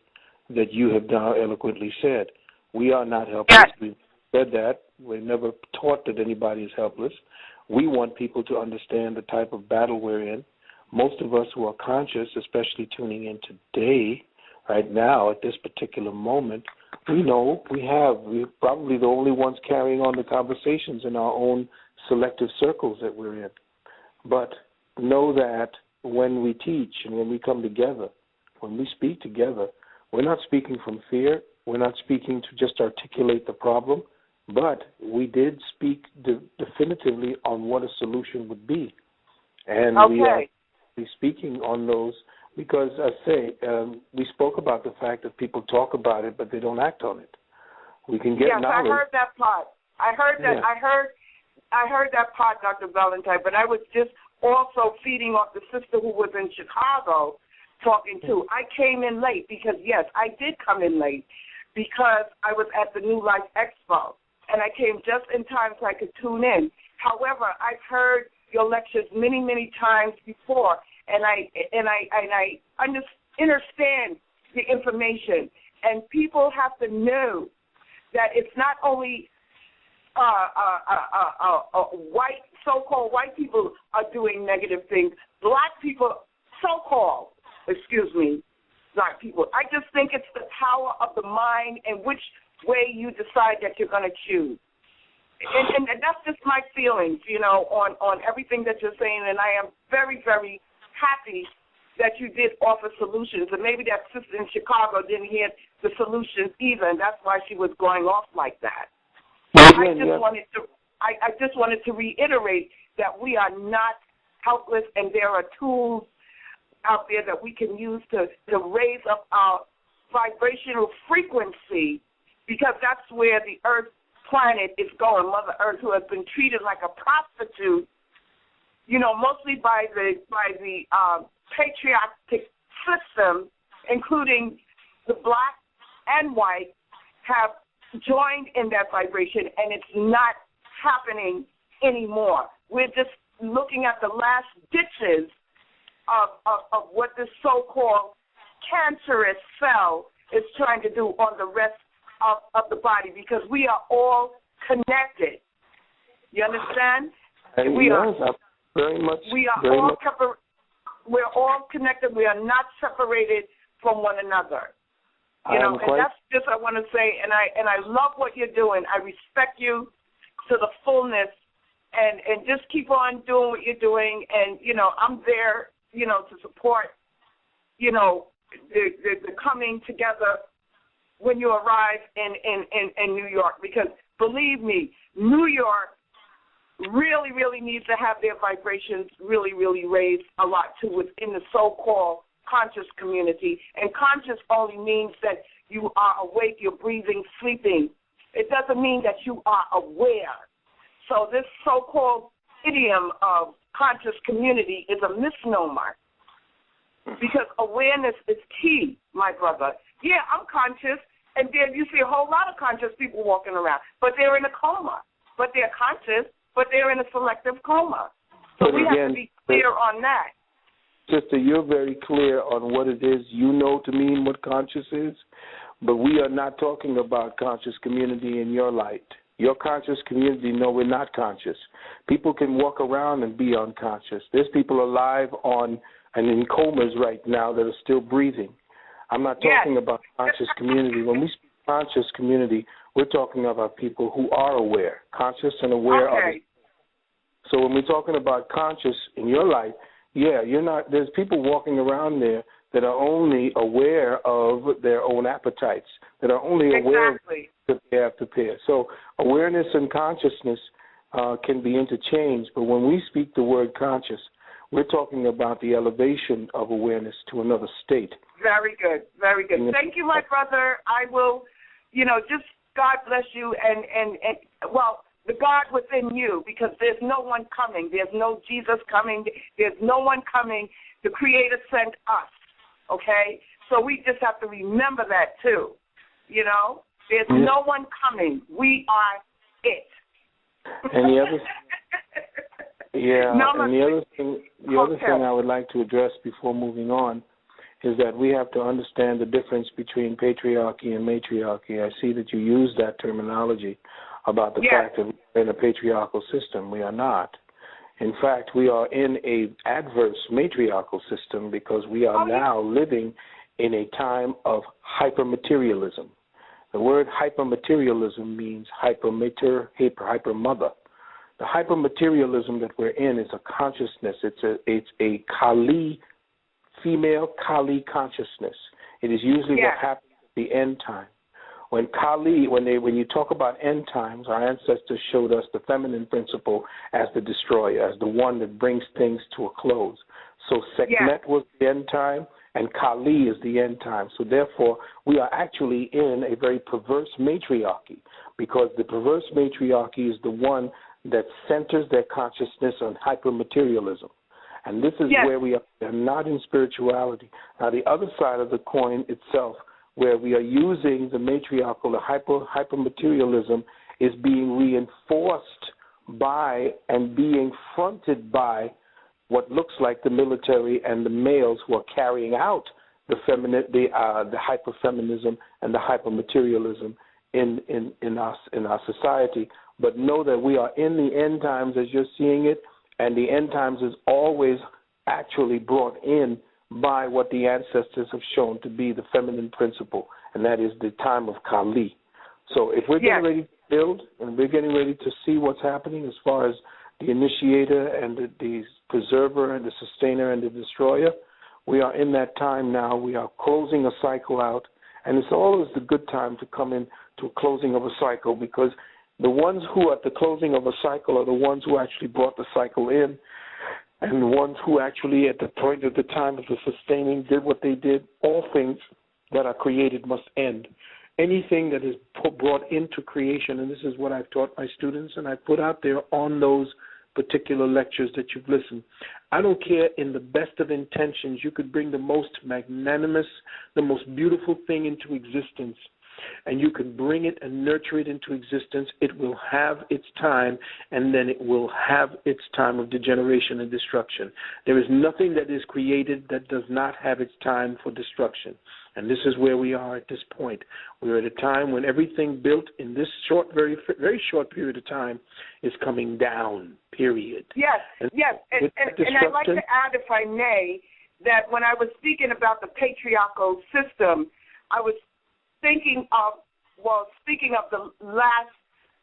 that you have now eloquently said. We are not helpless. We've said that. We're never taught that anybody is helpless. We want people to understand the type of battle we're in. Most of us who are conscious, especially tuning in today, right now, at this particular moment, We know we have. We're probably the only ones carrying on the conversations in our own selective circles that we're in. But know that when we teach and when we come together, when we speak together, we're not speaking from fear. We're not speaking to just articulate the problem, but we did speak definitively on what a solution would be. And we are speaking on those because, I say, we spoke about the fact that people talk about it, but they don't act on it. We can get knowledge. Yes, I heard that part. I heard that. Yeah. I heard that part, Dr. Valentine, but I was just also feeding off the sister who was in Chicago talking to. I came in late because, yes, I did come in late because I was at the New Life Expo, and I came just in time so I could tune in. However, I've heard your lectures many, many times before, and I understand the information. And people have to know that it's not only white, so-called white people are doing negative things. Black people, so-called, black people. I just think it's the power of the mind and which way you decide that you're going to choose. And that's just my feelings, on everything that you're saying. And I am very, very happy that you did offer solutions. And maybe that sister in Chicago didn't hear the solutions either, and that's why she was going off like that. I just wanted to reiterate that we are not helpless, and there are tools out there that we can use to raise up our vibrational frequency, because that's where the Earth planet is going. Mother Earth, who has been treated like a prostitute, mostly by the patriarchal system, including the black and white, have joined in that vibration, and it's not happening anymore. We're just looking at the last ditches of what this so-called cancerous cell is trying to do on the rest of the body, because we are all connected. You understand? We are very much. We're all connected. We are not separated from one another. And that's just I want to say. And I love what you're doing. I respect you to the fullness, and just keep on doing what you're doing. And I'm there, to support, the coming together when you arrive in New York, because believe me, New York really, really needs to have their vibrations really, really raised a lot too within the so-called conscious community. And conscious only means that you are awake, you're breathing, sleeping. It doesn't mean that you are aware. So this so-called idiom of conscious community is a misnomer, because awareness is key, my brother. Yeah, I'm conscious, and then you see a whole lot of conscious people walking around, but they're in a coma. But they're conscious, but they're in a selective coma. So we have to be clear on that. Sister, you're very clear on what it is you know to mean what conscious is, but we are not talking about conscious community in your light. Your conscious community, no, we're not conscious. People can walk around and be unconscious. There's people alive and in comas right now that are still breathing. I'm not talking about conscious community. When we speak conscious community, we're talking about people who are aware, conscious and aware of it. So when we're talking about conscious in your life, you're not. There's people walking around there that are only aware of their own appetites, that are only aware of that they have to pay. So awareness and consciousness can be interchanged, but when we speak the word conscious, we're talking about the elevation of awareness to another state. Very good, very good. Thank you, my brother. I will, just God bless you, and the God within you, because there's no one coming. There's no Jesus coming. There's no one coming. The Creator sent us, okay? So we just have to remember that, too. There's no one coming. We are it. And the other the other thing I would like to address before moving on is that we have to understand the difference between patriarchy and matriarchy. I see that you use that terminology about the fact that we're in a patriarchal system. We are not. In fact, we are in an adverse matriarchal system because we are now living in a time of hypermaterialism. The word hypermaterialism means hypermother. The hypermaterialism that we're in is a consciousness. It's a Kali, female Kali consciousness. It is usually what happens at the end time. When Kali, when you talk about end times, our ancestors showed us the feminine principle as the destroyer, as the one that brings things to a close. So Sekhmet was the end time, and Kali is the end time. So therefore, we are actually in a very perverse matriarchy, because the perverse matriarchy is the one that centers their consciousness on hypermaterialism. And this is where we are not in spirituality. Now, the other side of the coin itself, where we are using the matriarchal, the hypermaterialism, is being reinforced by and being fronted by what looks like the military and the males who are carrying out the hyperfeminism and the hypermaterialism in our society. But know that we are in the end times as you're seeing it, and the end times is always actually brought in by what the ancestors have shown to be the feminine principle, and that is the time of Kali. So if we're getting ready to build and we're getting ready to see what's happening as far as the initiator and the preserver and the sustainer and the destroyer, we are in that time now. We are closing a cycle out, and it's always a good time to come in to a closing of a cycle, because the ones who at the closing of a cycle are the ones who actually brought the cycle in, and the ones who actually at the point of the time of the sustaining did what they did. All things that are created must end. Anything that is brought into creation, and this is what I've taught my students and I put out there on those particular lectures that you've listened. I don't care, in the best of intentions, you could bring the most magnanimous, the most beautiful thing into existence, and you can bring it and nurture it into existence. It will have its time, and then it will have its time of degeneration and destruction. There is nothing that is created that does not have its time for destruction. And this is where we are at this point. We're at a time when everything built in this short, very short period of time is coming down, period. Yes. And I'd like to add, if I may, that when I was speaking about the patriarchal system, I was speaking of the last,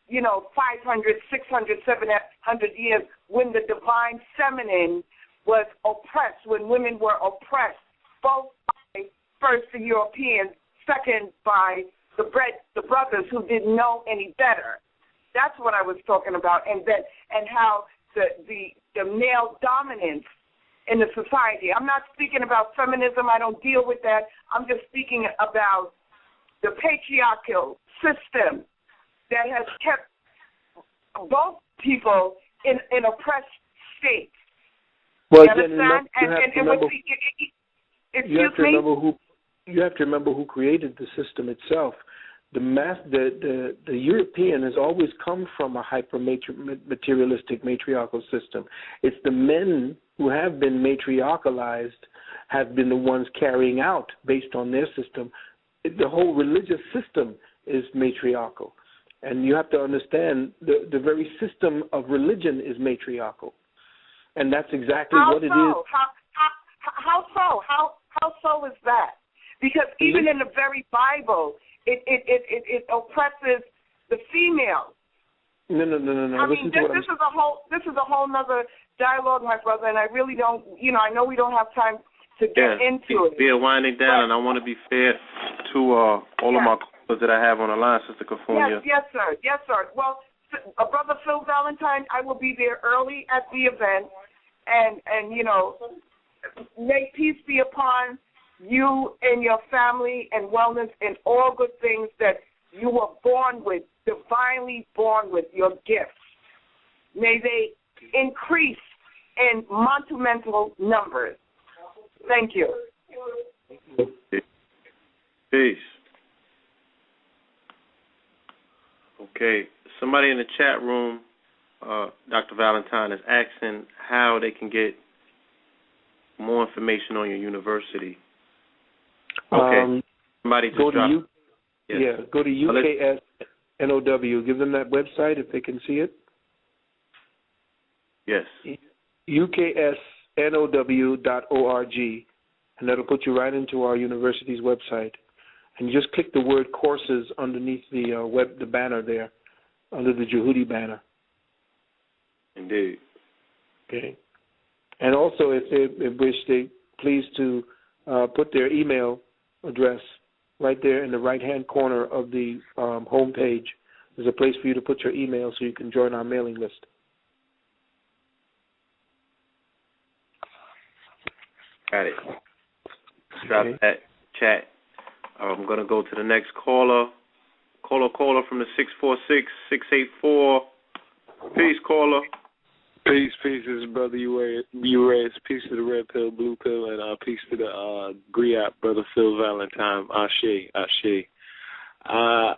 500, 600, 700 years, when the divine feminine was oppressed, when women were oppressed, both by first the Europeans, second by the brothers who didn't know any better. That's what I was talking about, and how the male dominance in the society. I'm not speaking about feminism. I don't deal with that. I'm just speaking about the patriarchal system that has kept both people in oppressed states. Well, you understand? You have to remember who created the system itself. The European has always come from a hyper-materialistic matriarchal system. It's the men who have been matriarchalized have been the ones carrying out, based on their system. The whole religious system is matriarchal. And you have to understand the very system of religion is matriarchal. And that's exactly what it is. How so? How so is that? Because even in the very Bible, it oppresses the female. No. I mean, this is a whole nother dialogue, my brother, and I really don't. I know we don't have time to get into it. We are winding down, and I want to be fair to all of my callers that I have on the line, Sister Cafonia. Yes, sir. Well, Brother Phil Valentine, I will be there early at the event, and may peace be upon you and your family, and wellness and all good things that you were born with, divinely born with, your gifts. May they increase in monumental numbers. Thank you. Peace. Okay. Somebody in the chat room, Dr. Valentine, is asking how they can get more information on your university. Okay. Somebody just go to UKSNOW. Give them that website if they can see it. Yes. UKSNOW.org, and that'll put you right into our university's website. and you just click the word courses underneath the banner there, under the Jehudi banner. Indeed. Okay. And also, if they wish, they please to put their email address right there in the right-hand corner of the home page. There's a place for you to put your email so you can join our mailing list. Got it. Drop that chat. I'm going to go to the next caller. Caller from the 646-684. Peace, caller. Peace, this is Brother Urez. Peace to the red pill, blue pill, and peace to the Griot, Brother Phil Valentine. Ashe. I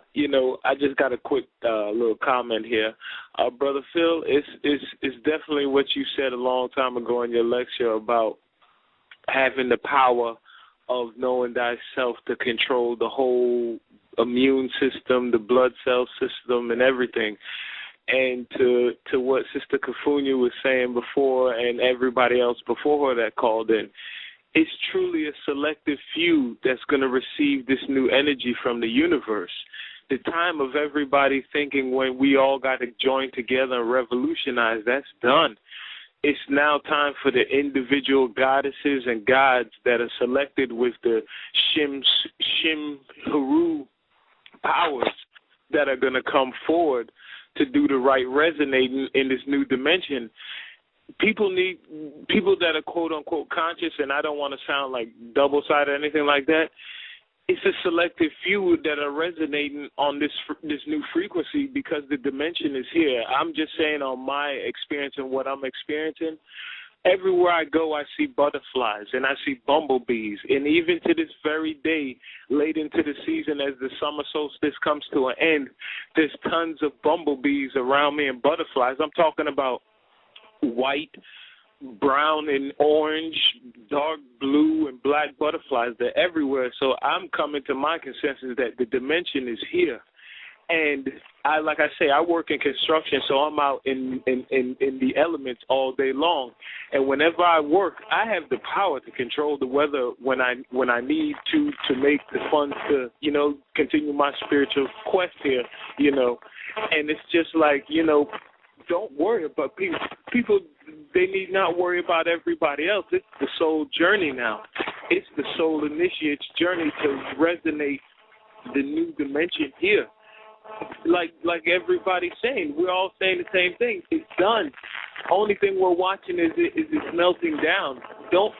just got a quick little comment here. Brother Phil, it's definitely what you said a long time ago in your lecture about having the power of knowing thyself to control the whole immune system, the blood cell system, and everything. And to what Sister Kafunya was saying before and everybody else before her that called in, it's truly a selective few that's going to receive this new energy from the universe. The time of everybody thinking when we all got to join together and revolutionize, that's done. It's now time for the individual goddesses and gods that are selected with the Shim Haru powers that are going to come forward to do the right resonating in this new dimension. People that are quote unquote conscious, and I don't want to sound like double-sided or anything like that. It's a selective few that are resonating on this new frequency because the dimension is here. I'm just saying on my experience and what I'm experiencing. Everywhere I go, I see butterflies and I see bumblebees. And even to this very day, late into the season as the summer solstice comes to an end, there's tons of bumblebees around me and butterflies. I'm talking about white, brown and orange, dark blue and black butterflies. They're everywhere. So I'm coming to my consensus that the dimension is here. And I work in construction, so I'm out in the elements all day long. And whenever I work, I have the power to control the weather when I need to make the funds to, continue my spiritual quest here, And it's just like, don't worry about people. They need not worry about everybody else. It's the soul journey now. It's the soul initiate's journey to resonate the new dimension here. Like everybody's saying, we're all saying the same thing. It's done. Only thing we're watching is it's melting down.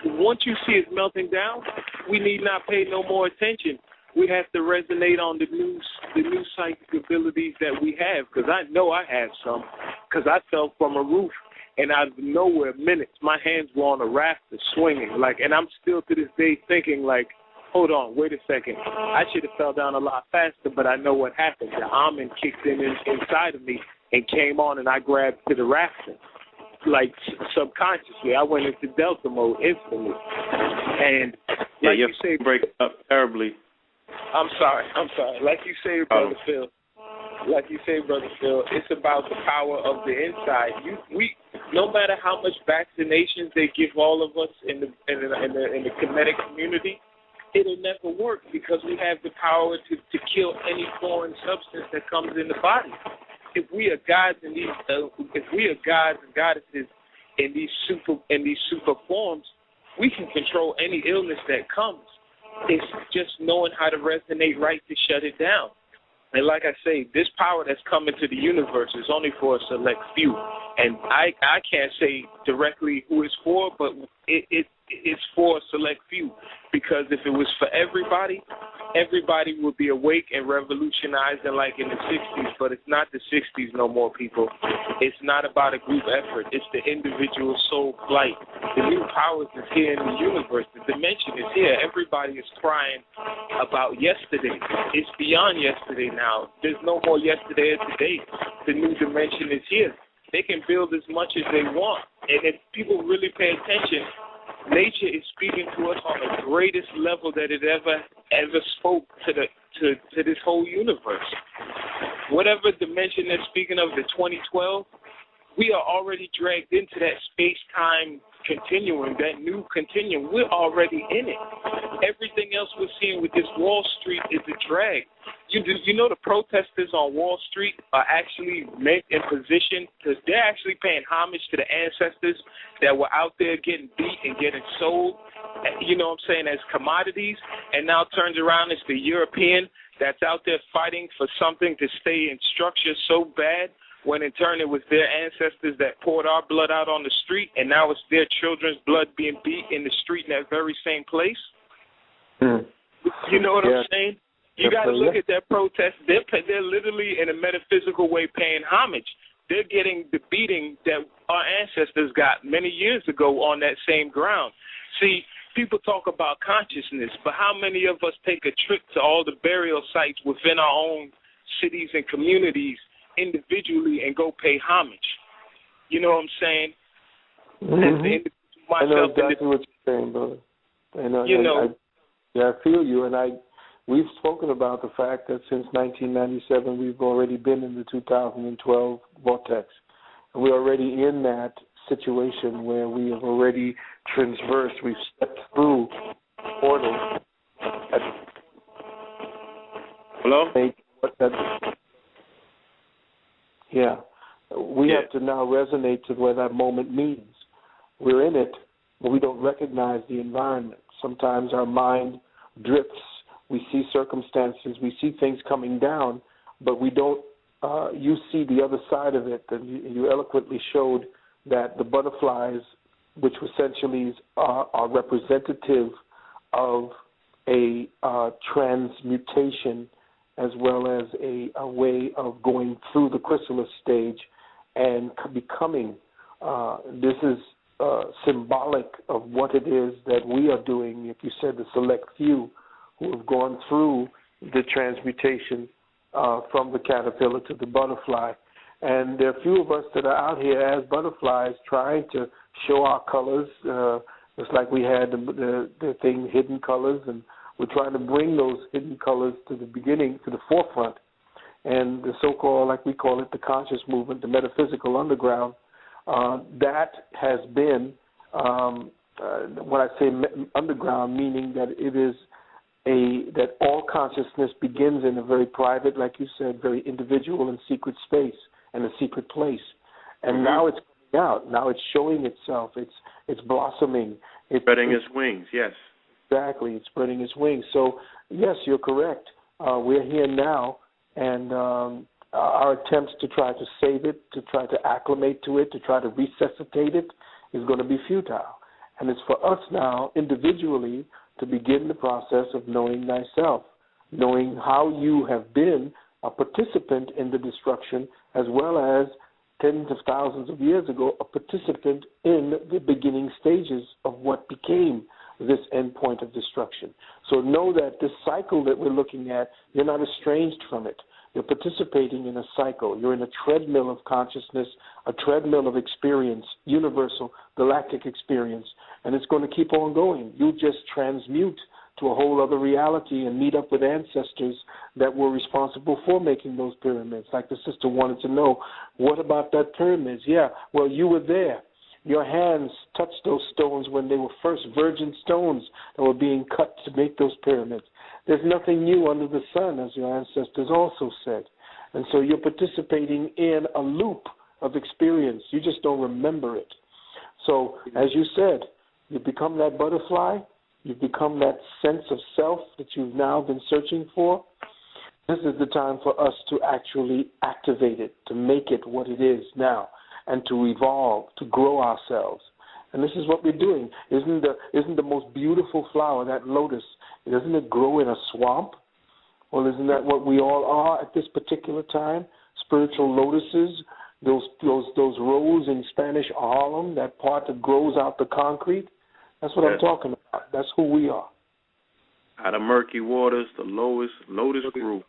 Once you see it melting down, we need not pay no more attention. We have to resonate on the new psychic abilities that we have, because I know I have some, because I fell from a roof and out of nowhere, minutes, my hands were on a rafter swinging, and I'm still to this day thinking hold on, wait a second. I should have fell down a lot faster, but I know what happened. The almond kicked inside of me and came on, and I grabbed to the rafter. Subconsciously, I went into Delta mode instantly. And you say, break up terribly. I'm sorry. Like you say, Brother Phil, it's about the power of the inside. No matter how much vaccinations they give all of us in the kinetic community, it'll never work because we have the power to kill any foreign substance that comes in the body. If we are gods and goddesses in these super forms, we can control any illness that comes. It's just knowing how to resonate right to shut it down. And like I say, this power that's coming to the universe is only for a select few. And I can't say directly who it's for, but it's for a select few. Because if it was for everybody would be awake and revolutionizing like in the 60s, but it's not the 60s no more, people. It's not about a group effort. It's the individual soul flight. The new powers is here in the universe. The dimension is here. Everybody is crying about yesterday. It's beyond yesterday now. There's no more yesterday or today. The new dimension is here. They can build as much as they want. And if people really pay attention, nature is speaking to us on the greatest level that it ever spoke to this whole universe. Whatever dimension they're speaking of, the 2012, we are already dragged into that space-time continuum, that new continuum, we're already in it. Everything else we're seeing with this Wall Street is a drag. You know the protesters on Wall Street are actually meant in position because they're actually paying homage to the ancestors that were out there getting beat and getting sold, you know what I'm saying, as commodities, and now turns around as the European that's out there fighting for something to stay in structure so bad, when in turn it was their ancestors that poured our blood out on the street, and now it's their children's blood being beat in the street in that very same place. You know what I'm saying? You got to look at that protest. They're literally, in a metaphysical way, paying homage. They're getting the beating that our ancestors got many years ago on that same ground. See, people talk about consciousness, but how many of us take a trip to all the burial sites within our own cities and communities individually and go pay homage? You know what I'm saying? I know exactly what you're saying, brother. I feel you, and we've spoken about the fact that since 1997 we've already been in the 2012 vortex, and we're already in that situation where we have already transversed, we've stepped through portal. Hello? Yeah. We have to now resonate to what that moment means. We're in it, but we don't recognize the environment. Sometimes our mind drifts. We see circumstances. We see things coming down, but we don't. You see the other side of it, and you eloquently showed that the butterflies, which essentially are representative of a transmutation as well as a way of going through the chrysalis stage and becoming. This is symbolic of what it is that we are doing. If you said the select few who have gone through the transmutation from the caterpillar to the butterfly. And there are few of us that are out here as butterflies trying to show our colors. It's like we had the thing, hidden colors, and we're trying to bring those hidden colors to the beginning, to the forefront. And the so-called, like we call it, the conscious movement, the metaphysical underground, that has been, when I say underground, meaning that it is that all consciousness begins in a very private, like you said, very individual and secret space and a secret place. And now it's coming out. Now it's showing itself. It's blossoming. It's spreading its wings, yes. Exactly. It's spreading its wings. So, yes, you're correct. We're here now, and our attempts to try to save it, to try to acclimate to it, to try to resuscitate it is going to be futile. And it's for us now, individually, to begin the process of knowing thyself, knowing how you have been a participant in the destruction, as well as tens of thousands of years ago, a participant in the beginning stages of what became this end point of destruction. So know that this cycle that we're looking at, you're not estranged from it. You're participating in a cycle. You're in a treadmill of consciousness, a treadmill of experience, universal, galactic experience, and it's going to keep on going. You just transmute to a whole other reality and meet up with ancestors that were responsible for making those pyramids. Like the sister wanted to know, what about that pyramids? Yeah, well, you were there. Your hands touched those stones when they were first virgin stones that were being cut to make those pyramids. There's nothing new under the sun, as your ancestors also said. And so you're participating in a loop of experience. You just don't remember it. So, as you said, you become that butterfly. You've become that sense of self that you've now been searching for. This is the time for us to actually activate it, to make it what it is now, and to evolve, to grow ourselves. And this is what we're doing. Isn't the most beautiful flower, that lotus, doesn't it grow in a swamp? Well, isn't that what we all are at this particular time? Spiritual lotuses, those rows in Spanish Harlem, that part that grows out the concrete. That's what I'm talking about. That's who we are. Out of murky waters, the lotus grew.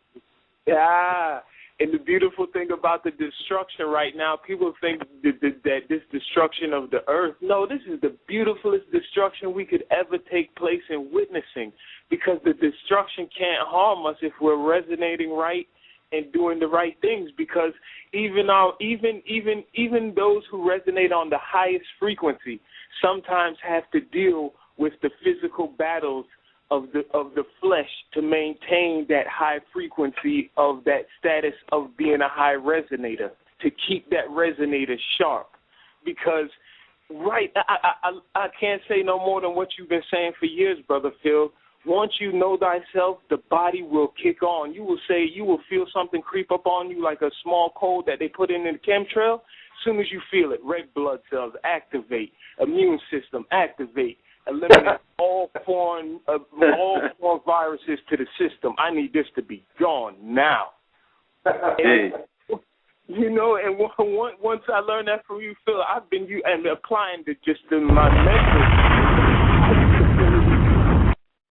Yeah. And the beautiful thing about the destruction right now, people think that this destruction of the earth, no, this is the beautifulest destruction we could ever take place in witnessing, because the destruction can't harm us if we're resonating right and doing the right things, because even those who resonate on the highest frequency sometimes have to deal with the physical battles of the flesh to maintain that high frequency of that status of being a high resonator, to keep that resonator sharp. Because I can't say no more than what you've been saying for years, Brother Phil. Once you know thyself, the body will kick on. You will feel something creep up on you like a small cold that they put in the chemtrail. As soon as you feel it, red blood cells activate, immune system activate, eliminate all foreign viruses to the system. I need this to be gone now. And, you know, and once I learned that from you, Phil, I've been applying it just in my mental.